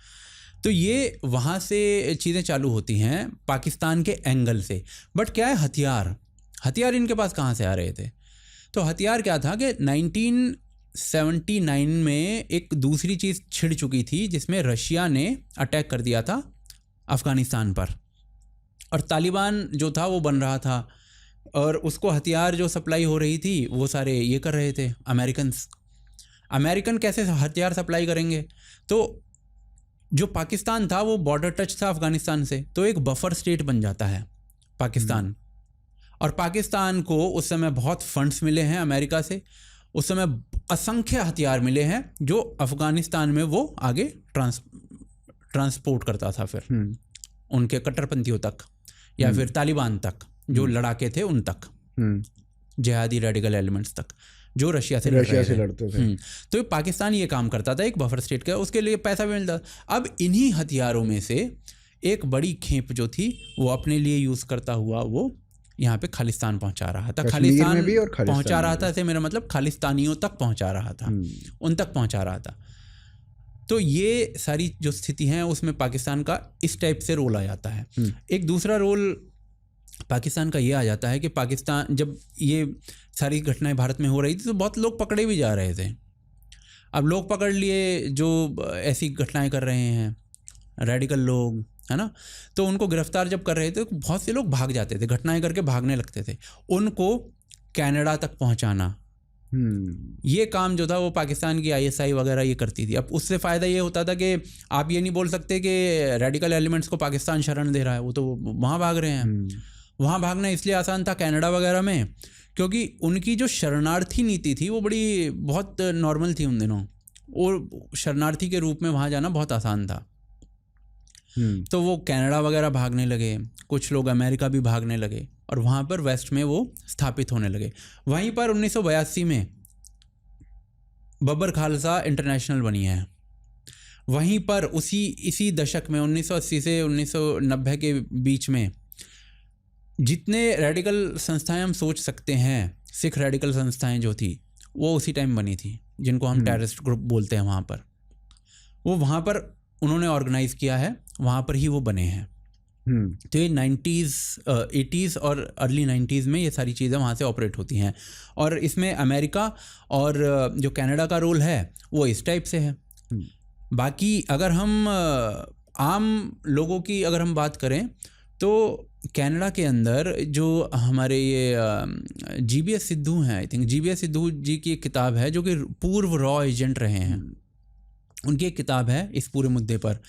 तो ये वहाँ से चीज़ें चालू होती हैं पाकिस्तान के एंगल से। बट क्या है, हथियार इनके पास कहाँ से आ रहे थे? तो हथियार क्या था कि 1979 में एक दूसरी चीज़ छिड़ चुकी थी, जिसमें रशिया ने अटैक कर दिया था अफ़गानिस्तान पर, और तालिबान जो था वो बन रहा था, और उसको हथियार जो सप्लाई हो रही थी वो सारे ये कर रहे थे अमेरिकन कैसे हथियार सप्लाई करेंगे? तो जो पाकिस्तान था वो बॉर्डर टच था अफ़गानिस्तान से, तो एक बफर स्टेट बन जाता है पाकिस्तान। और पाकिस्तान को उस समय बहुत फंड्स मिले हैं अमेरिका से, उस समय असंख्य हथियार मिले हैं जो अफ़गानिस्तान में वो आगे ट्रांसपोर्ट करता था, फिर उनके कट्टरपंथियों तक या फिर तालिबान तक, जो लड़ाके थे उन तक, जिहादी रेडिकल एलिमेंट्स तक, जो रशिया से लड़ते थे। तो पाकिस्तान ये काम करता था एक बफर स्टेट का, उसके लिए पैसा भी मिलता। अब इन्हीं हथियारों में से एक बड़ी खेप जो थी वो अपने लिए यूज़ करता हुआ वो यहाँ पे खालिस्तान पहुँचा रहा था। खालिस्तान पहुँचा रहा था से मेरा मतलब खालिस्तानियों तक पहुँचा रहा था, उन तक पहुँचा रहा था। तो ये सारी जो स्थिति है उसमें पाकिस्तान का इस टाइप से रोल आ जाता है। एक दूसरा रोल पाकिस्तान का ये आ जाता है कि पाकिस्तान जब ये सारी घटनाएं भारत में हो रही थी तो बहुत लोग पकड़े भी जा रहे थे। अब लोग पकड़ लिए जो ऐसी घटनाएं कर रहे हैं, रेडिकल लोग, है ना, तो उनको गिरफ्तार जब कर रहे थे तो बहुत से लोग भाग जाते थे, घटनाएं करके भागने लगते थे। उनको कनाडा तक पहुंचाना, ये काम जो था वो पाकिस्तान की ISI वगैरह ये करती थी। अब उससे फ़ायदा ये होता था कि आप ये नहीं बोल सकते कि रेडिकल एलिमेंट्स को पाकिस्तान शरण दे रहा है, वो तो वहाँ भाग रहे हैं। वहाँ भागना इसलिए आसान था कनाडा वगैरह में क्योंकि उनकी जो शरणार्थी नीति थी वो बहुत नॉर्मल थी उन दिनों, और शरणार्थी के रूप में वहाँ जाना बहुत आसान था। तो वो कनाडा वगैरह भागने लगे, कुछ लोग अमेरिका भी भागने लगे और वहाँ पर वेस्ट में वो स्थापित होने लगे। वहीं पर 1982 में बब्बर खालसा इंटरनेशनल बनी है। वहीं पर इसी दशक में 1980 से 1990 के बीच में जितने रेडिकल संस्थाएं हम सोच सकते हैं, सिख रेडिकल संस्थाएं जो थी वो उसी टाइम बनी थी, जिनको हम टेररिस्ट ग्रुप बोलते हैं। वहाँ पर उन्होंने ऑर्गेनाइज किया है, वहाँ पर ही वो बने हैं। तो ये 90s 80s और अर्ली 90s में ये सारी चीज़ें वहाँ से ऑपरेट होती हैं। और इसमें अमेरिका और जो कनाडा का रोल है वो इस टाइप से है। बाकी अगर हम आम लोगों की अगर हम बात करें तो कनाडा के अंदर जो हमारे ये GBS सिद्धू हैं, आई थिंक GBS सिद्धू जी की एक किताब है जो कि पूर्व रॉ एजेंट रहे हैं, उनकी एक किताब है इस पूरे मुद्दे पर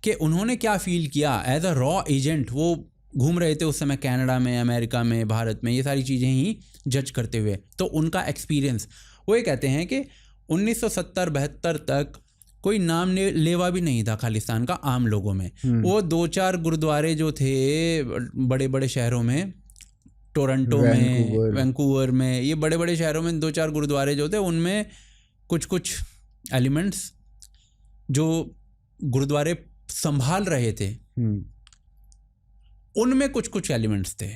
कि उन्होंने क्या फील किया एज अ रॉ एजेंट। वो घूम रहे थे उस समय कनाडा में, अमेरिका में, भारत में, ये सारी चीज़ें ही जज करते हुए। तो उनका एक्सपीरियंस, वो ये कहते हैं कि 1970-72 तक कोई नाम लेवा भी नहीं था खालिस्तान का आम लोगों में। वो 2-4 गुरुद्वारे जो थे बड़े बड़े शहरों में, टोरंटो में, वैंकूवर में, ये बड़े बड़े शहरों में 2-4 गुरुद्वारे जो थे उनमें कुछ एलिमेंट्स जो गुरुद्वारे संभाल रहे थे उनमें कुछ एलिमेंट्स थे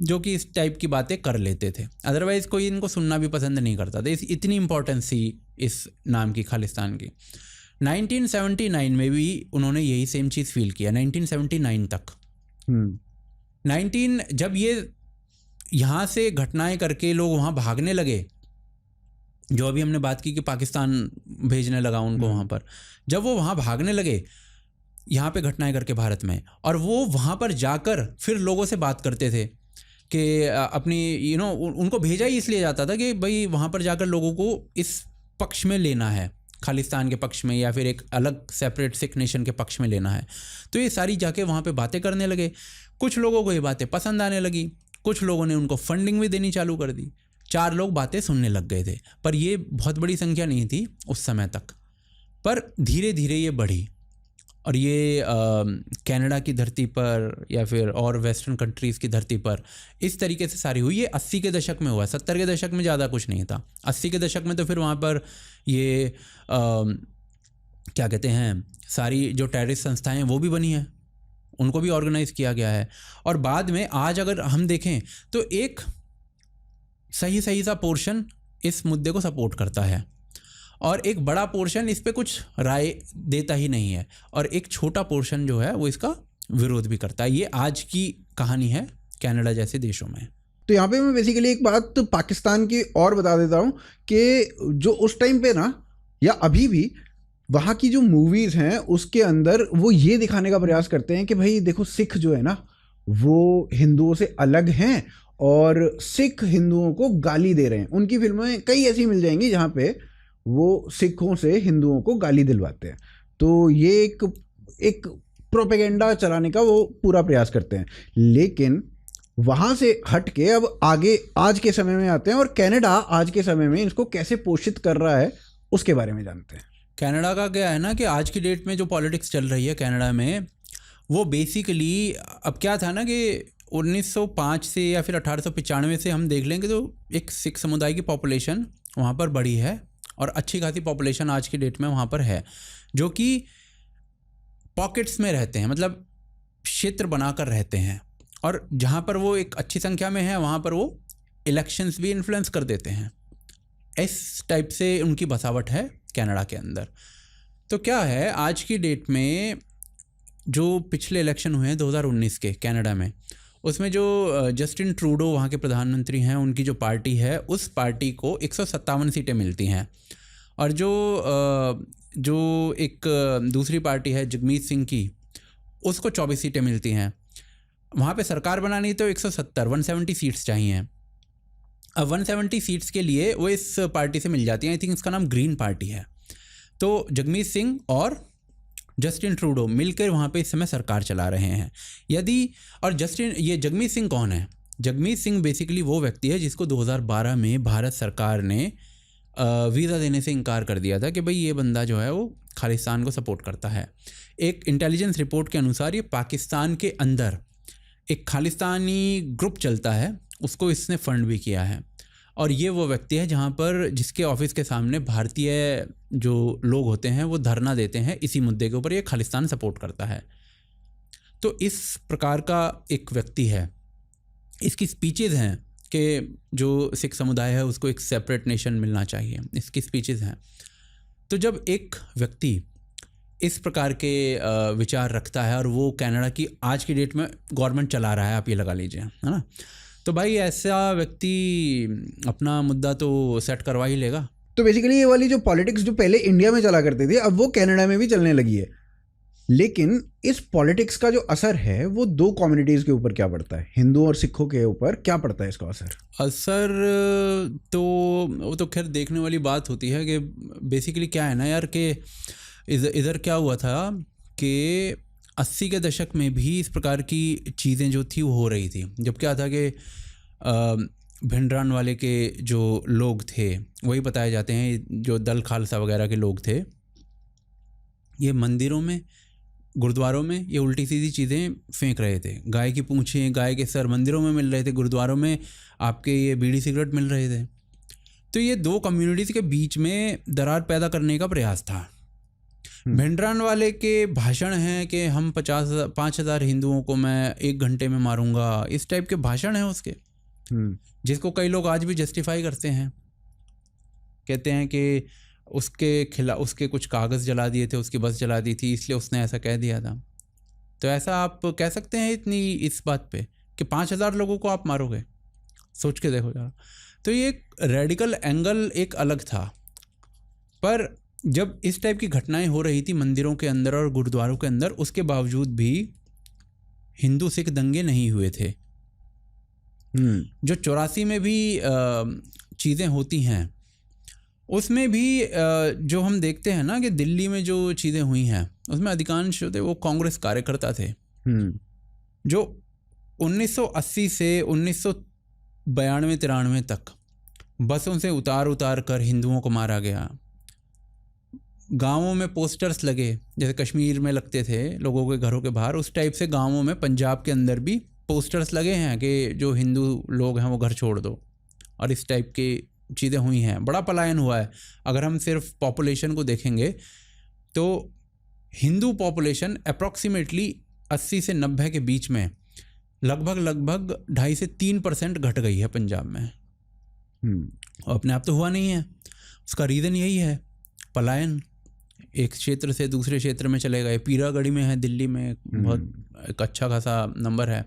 जो कि इस टाइप की बातें कर लेते थे। अदरवाइज कोई इनको सुनना भी पसंद नहीं करता था। इतनी इंपॉर्टेंस थी इस नाम की, खालिस्तान की। 1979 में भी उन्होंने यही सेम चीज़ फील किया, 1979 तक। 19 जब ये यहाँ से घटनाएं करके लोग वहाँ भागने लगे, जो अभी हमने बात की कि पाकिस्तान भेजने लगा उनको वहाँ पर, जब वो वहाँ भागने लगे यहाँ पे घटनाएं करके भारत में, और वो वहाँ पर जाकर फिर लोगों से बात करते थे कि अपनी उनको भेजा ही इसलिए जाता था कि भाई वहाँ पर जाकर लोगों को इस पक्ष में लेना है, खालिस्तान के पक्ष में या फिर एक अलग सेपरेट सिख नेशन के पक्ष में लेना है। तो ये सारी जाके वहाँ पे बातें करने लगे। कुछ लोगों को ये बातें पसंद आने लगी, कुछ लोगों ने उनको फंडिंग भी देनी चालू कर दी। 4 लोग बातें सुनने लग गए थे, पर ये बहुत बड़ी संख्या नहीं थी उस समय तक। पर धीरे धीरे ये बढ़ी और ये कनाडा की धरती पर या फिर और वेस्टर्न कंट्रीज़ की धरती पर इस तरीके से सारी हुई। ये 80 के दशक में हुआ, 70 के दशक में ज़्यादा कुछ नहीं था। 80 के दशक में तो फिर वहाँ पर ये क्या कहते हैं, सारी जो टेररिस्ट संस्थाएं हैं वो भी बनी हैं, उनको भी ऑर्गेनाइज किया गया है। और बाद में आज अगर हम देखें तो एक सही सा पोर्शन इस मुद्दे को सपोर्ट करता है और एक बड़ा पोर्शन इस पे कुछ राय देता ही नहीं है, और एक छोटा पोर्शन जो है वो इसका विरोध भी करता है। ये आज की कहानी है कनाडा जैसे देशों में। तो यहाँ पे मैं बेसिकली एक बात तो पाकिस्तान की और बता देता हूँ कि जो उस टाइम पे ना या अभी भी वहाँ की जो मूवीज़ हैं उसके अंदर वो ये दिखाने का प्रयास करते हैं कि भाई देखो सिख जो है ना वो हिंदुओं से अलग हैं और सिख हिंदुओं को गाली दे रहे हैं। उनकी फिल्में कई ऐसी मिल जाएंगी जहाँ पे वो सिखों से हिंदुओं को गाली दिलवाते हैं। तो ये एक प्रोपेगेंडा चलाने का वो पूरा प्रयास करते हैं। लेकिन वहाँ से हट के अब आगे आज के समय में आते हैं और कनाडा आज के समय में इसको कैसे पोषित कर रहा है उसके बारे में जानते हैं। कनाडा का क्या है ना कि आज की डेट में जो पॉलिटिक्स चल रही है कनाडा में, वो बेसिकली अब क्या था ना कि 1905 से या फिर 1895 से हम देख लेंगे तो एक सिख समुदाय की पॉपुलेशन वहाँ पर बढ़ी है और अच्छी खासी पॉपुलेशन आज की डेट में वहाँ पर है, जो कि पॉकेट्स में रहते हैं, मतलब क्षेत्र बनाकर रहते हैं, और जहाँ पर वो एक अच्छी संख्या में है वहाँ पर वो इलेक्शंस भी इन्फ्लुएंस कर देते हैं। इस टाइप से उनकी बसावट है कनाडा के अंदर। तो क्या है, आज की डेट में जो पिछले इलेक्शन हुए हैं 2019 के कनाडा में, उसमें जो जस्टिन ट्रूडो वहाँ के प्रधानमंत्री हैं, उनकी जो पार्टी है, उस पार्टी को 157 सीटें मिलती हैं। और जो एक दूसरी पार्टी है जगमीत सिंह की, उसको 24 सीटें मिलती हैं। वहाँ पे सरकार बनानी तो 170 सीट्स चाहिए। अब 170 सीट्स के लिए वो इस पार्टी से मिल जाती हैं। आई थिंक इसका नाम ग्रीन पार्टी है। तो जगमीत सिंह और जस्टिन ट्रूडो मिलकर वहाँ पे इस समय सरकार चला रहे हैं। और ये जगमीत सिंह कौन है? जगमीत सिंह बेसिकली वो व्यक्ति है जिसको 2012 में भारत सरकार ने वीज़ा देने से इनकार कर दिया था कि भाई ये बंदा जो है वो खालिस्तान को सपोर्ट करता है। एक इंटेलिजेंस रिपोर्ट के अनुसार ये पाकिस्तान के अंदर एक खालिस्तानी ग्रुप चलता है, उसको इसने फंड भी किया है। और ये वो व्यक्ति है जहाँ पर जिसके ऑफिस के सामने भारतीय जो लोग होते हैं वो धरना देते हैं इसी मुद्दे के ऊपर, ये खालिस्तान सपोर्ट करता है। तो इस प्रकार का एक व्यक्ति है। इसकी स्पीचेज़ हैं कि जो सिख समुदाय है उसको एक सेपरेट नेशन मिलना चाहिए, इसकी स्पीचेज़ हैं। तो जब एक व्यक्ति इस प्रकार के विचार रखता है और वो कनाडा की आज की डेट में गवर्नमेंट चला रहा है, आप ये लगा लीजिए, है ना, तो भाई ऐसा व्यक्ति अपना मुद्दा तो सेट करवा ही लेगा। तो बेसिकली ये वाली जो पॉलिटिक्स जो पहले इंडिया में चला करती थी, अब वो कनाडा में भी चलने लगी है। लेकिन इस पॉलिटिक्स का जो असर है वो दो कम्युनिटीज़ के ऊपर क्या पड़ता है, हिंदू और सिखों के ऊपर क्या पड़ता है इसका असर? तो वो तो खैर देखने वाली बात होती है कि बेसिकली क्या है ना यार, कि इधर क्या हुआ था कि 80 के दशक में भी इस प्रकार की चीज़ें जो थी वो हो रही थी। जब क्या था कि भिंडरान वाले के जो लोग थे, वही बताए जाते हैं, जो दल खालसा वगैरह के लोग थे, ये मंदिरों में, गुरुद्वारों में ये उल्टी सीधी चीज़ें फेंक रहे थे। गाय की पूंछें, गाय के सर मंदिरों में मिल रहे थे, गुरुद्वारों में आपके ये बीड़ी सिगरेट मिल रहे थे। तो ये दो कम्युनिटीज़ के बीच में दरार पैदा करने का प्रयास था। भिंडरान वाले के भाषण हैं कि हम 5,000 हिंदुओं को मैं 1 घंटे में मारूंगा, इस टाइप के भाषण हैं उसके, जिसको कई लोग आज भी जस्टिफाई करते हैं। कहते हैं कि उसके कुछ कागज़ जला दिए थे, उसकी बस जला दी थी, इसलिए उसने ऐसा कह दिया था। तो ऐसा आप कह सकते हैं इतनी इस बात पे कि 5,000 लोगों को आप मारोगे? सोच के देखो यार। तो ये एक रेडिकल एंगल एक अलग था। पर जब इस टाइप की घटनाएं हो रही थी मंदिरों के अंदर और गुरुद्वारों के अंदर, उसके बावजूद भी हिंदू सिख दंगे नहीं हुए थे। जो 84 में भी चीज़ें होती हैं, उसमें भी जो हम देखते हैं ना कि दिल्ली में जो चीज़ें हुई हैं, उसमें अधिकांश थे वो कांग्रेस कार्यकर्ता थे, जो 1980 से 1992-93 तक बसों से उतार कर हिंदुओं को मारा गया। गांवों में पोस्टर्स लगे, जैसे कश्मीर में लगते थे लोगों के घरों के बाहर, उस टाइप से गांवों में पंजाब के अंदर भी पोस्टर्स लगे हैं कि जो हिंदू लोग हैं वो घर छोड़ दो, और इस टाइप की चीज़ें हुई हैं। बड़ा पलायन हुआ है। अगर हम सिर्फ पॉपुलेशन को देखेंगे तो हिंदू पॉपुलेशन अप्रॉक्सीमेटली 80 से 90 के बीच में लगभग 2.5 से 3% घट गई है पंजाब में। और अपने आप तो हुआ नहीं है, उसका रीज़न यही है पलायन। एक क्षेत्र से दूसरे क्षेत्र में चले गए। पीरागढ़ी में है दिल्ली में, बहुत एक अच्छा खासा नंबर है।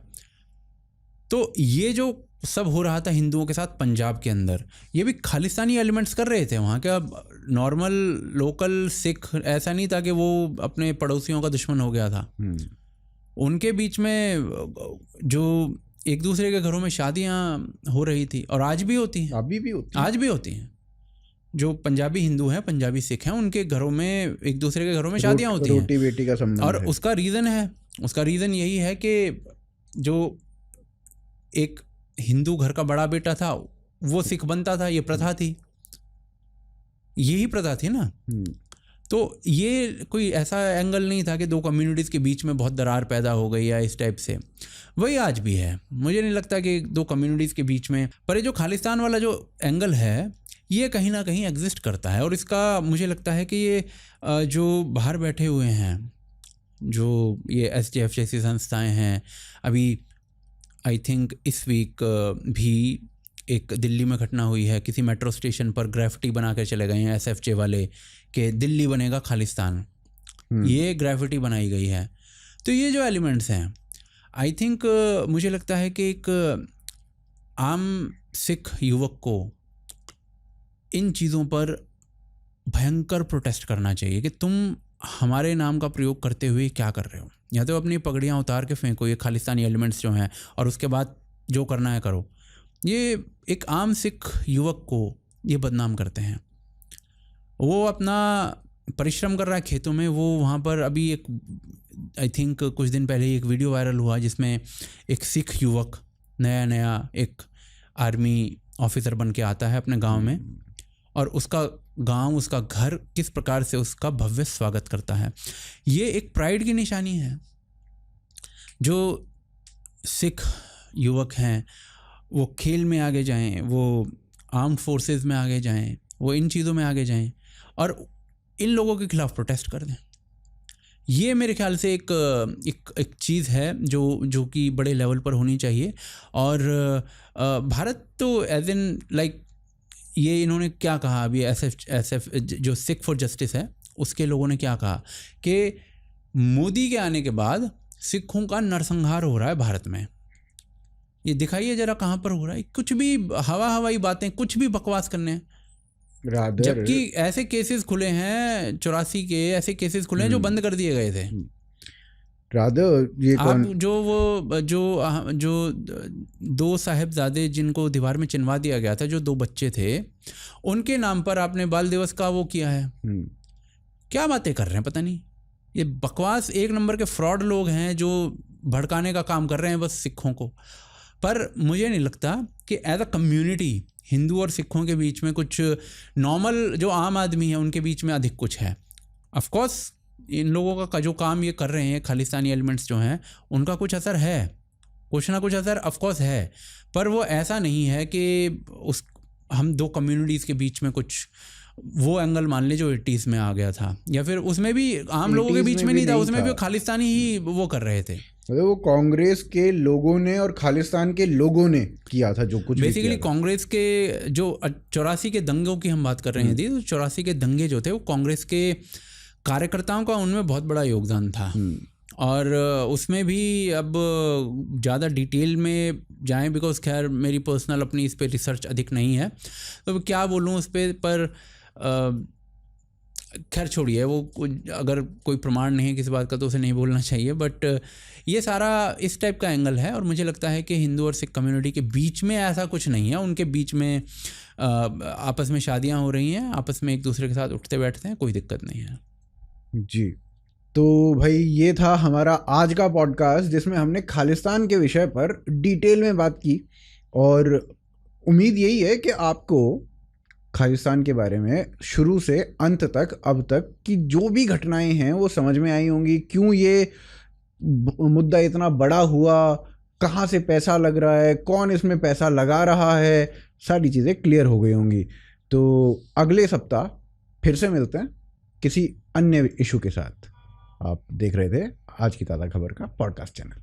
तो ये जो सब हो रहा था हिंदुओं के साथ पंजाब के अंदर, ये भी खालिस्तानी एलिमेंट्स कर रहे थे वहाँ के। अब नॉर्मल लोकल सिख ऐसा नहीं था कि वो अपने पड़ोसियों का दुश्मन हो गया था। उनके बीच में जो एक दूसरे के घरों में शादियाँ हो रही थी, और आज भी होती हैं, आज भी होती हैं। जो पंजाबी हिंदू हैं, पंजाबी सिख हैं, उनके घरों में, एक दूसरे के घरों में शादियाँ होती हैं, रोटी बेटी का संबंध। और उसका रीज़न यही है कि जो एक हिंदू घर का बड़ा बेटा था वो सिख बनता था, ये प्रथा थी, यही प्रथा थी ना। तो ये कोई ऐसा एंगल नहीं था कि दो कम्युनिटीज़ के बीच में बहुत दरार पैदा हो गई या इस टाइप से। वही आज भी है। मुझे नहीं लगता कि दो कम्युनिटीज़ के बीच में, पर ये जो खालिस्तान वाला जो एंगल है ये कहीं ना कहीं एग्जिस्ट करता है। और इसका मुझे लगता है कि ये जो बाहर बैठे हुए हैं, जो ये SDF जैसी संस्थाएं हैं, अभी आई थिंक इस वीक भी एक दिल्ली में घटना हुई है, किसी मेट्रो स्टेशन पर ग्राफिटी बना कर चले गए हैं SFJ वाले कि दिल्ली बनेगा खालिस्तान। ये ग्रेफिटी बनाई गई है। तो ये जो एलिमेंट्स हैं, आई थिंक मुझे लगता है कि एक आम सिख युवक को इन चीज़ों पर भयंकर प्रोटेस्ट करना चाहिए कि तुम हमारे नाम का प्रयोग करते हुए क्या कर रहे हो। या तो अपनी पगड़ियाँ उतार के फेंको, ये खालिस्तानी एलिमेंट्स जो हैं, और उसके बाद जो करना है करो। ये एक आम सिख युवक को ये बदनाम करते हैं। वो अपना परिश्रम कर रहा है खेतों में। वो वहाँ पर अभी एक आई थिंक कुछ दिन पहले ही एक वीडियो वायरल हुआ जिसमें एक सिख युवक नया एक आर्मी ऑफिसर बन के आता है अपने गांव में, और उसका गांव, उसका घर किस प्रकार से उसका भव्य स्वागत करता है। ये एक प्राइड की निशानी है। जो सिख युवक हैं वो खेल में आगे जाएं, वो आर्म्ड फोर्सेस में आगे जाएं, वो इन चीज़ों में आगे जाएं और इन लोगों के खिलाफ प्रोटेस्ट कर दें। ये मेरे ख्याल से एक चीज़ है जो कि बड़े लेवल पर होनी चाहिए। और भारत तो एज इन लाइक, ये इन्होंने क्या कहा अभी, एसएफ जो सिख फॉर जस्टिस है उसके लोगों ने क्या कहा कि मोदी के आने के बाद सिखों का नरसंहार हो रहा है भारत में। ये दिखाइए जरा कहाँ पर हो रहा है। कुछ भी हवाई बातें, कुछ भी बकवास करने हैं। जबकि ऐसे केसेस खुले हैं 84 के, ऐसे केसेस खुले हैं जो बंद कर दिए गए थे। ये आप जो 2 साहिबजादे जिनको दीवार में चिनवा दिया गया था, जो 2 बच्चे थे, उनके नाम पर आपने बाल दिवस का वो किया है। क्या बातें कर रहे हैं, पता नहीं। ये बकवास एक नंबर के फ्रॉड लोग हैं जो भड़काने का काम कर रहे हैं बस सिखों को। पर मुझे नहीं लगता कि एज अ कम्युनिटी हिंदू और सिखों के बीच में कुछ, नॉर्मल जो आम आदमी है उनके बीच में अधिक कुछ है। ऑफ कोर्स इन लोगों का जो काम ये कर रहे हैं खालिस्तानी एलिमेंट्स जो हैं, उनका कुछ असर है, कुछ ना कुछ असर ऑफ कोर्स है। पर वो ऐसा नहीं है कि हम 2 कम्युनिटीज़ के बीच में कुछ वो एंगल मान ले जो 80s में आ गया था, या फिर उसमें भी आम लोगों के बीच में नहीं था, उसमें भी खालिस्तानी ही वो कर रहे थे। मतलब वो कांग्रेस के लोगों ने और खालिस्तान के लोगों ने किया था जो कुछ बेसिकली। कांग्रेस के जो 84 के दंगों की हम बात कर रहे थे, तो 84 के दंगे जो थे वो कांग्रेस के कार्यकर्ताओं का उनमें बहुत बड़ा योगदान था। और उसमें भी अब ज़्यादा डिटेल में जाएं, बिकॉज खैर मेरी पर्सनल अपनी इस पे रिसर्च अधिक नहीं है, तो क्या बोलूँ उस पर खैर छोड़िए, वो अगर कोई प्रमाण नहीं है किसी बात का तो उसे नहीं बोलना चाहिए। बट ये सारा इस टाइप का एंगल है, और मुझे लगता है कि हिंदू और सिख कम्युनिटी के बीच में ऐसा कुछ नहीं है। उनके बीच में आपस में शादियां हो रही हैं, आपस में एक दूसरे के साथ उठते बैठते हैं, कोई दिक्कत नहीं है जी। तो भाई ये था हमारा आज का पॉडकास्ट जिसमें हमने खालिस्तान के विषय पर डिटेल में बात की, और उम्मीद यही है कि आपको खालिस्तान के बारे में शुरू से अंत तक अब तक की जो भी घटनाएं हैं वो समझ में आई होंगी। क्यों ये मुद्दा इतना बड़ा हुआ, कहाँ से पैसा लग रहा है, कौन इसमें पैसा लगा रहा है, सारी चीज़ें क्लियर हो गई होंगी। तो अगले सप्ताह फिर से मिलते हैं किसी अन्य इशू के साथ। आप देख रहे थे आज की ताज़ा खबर का पॉडकास्ट चैनल।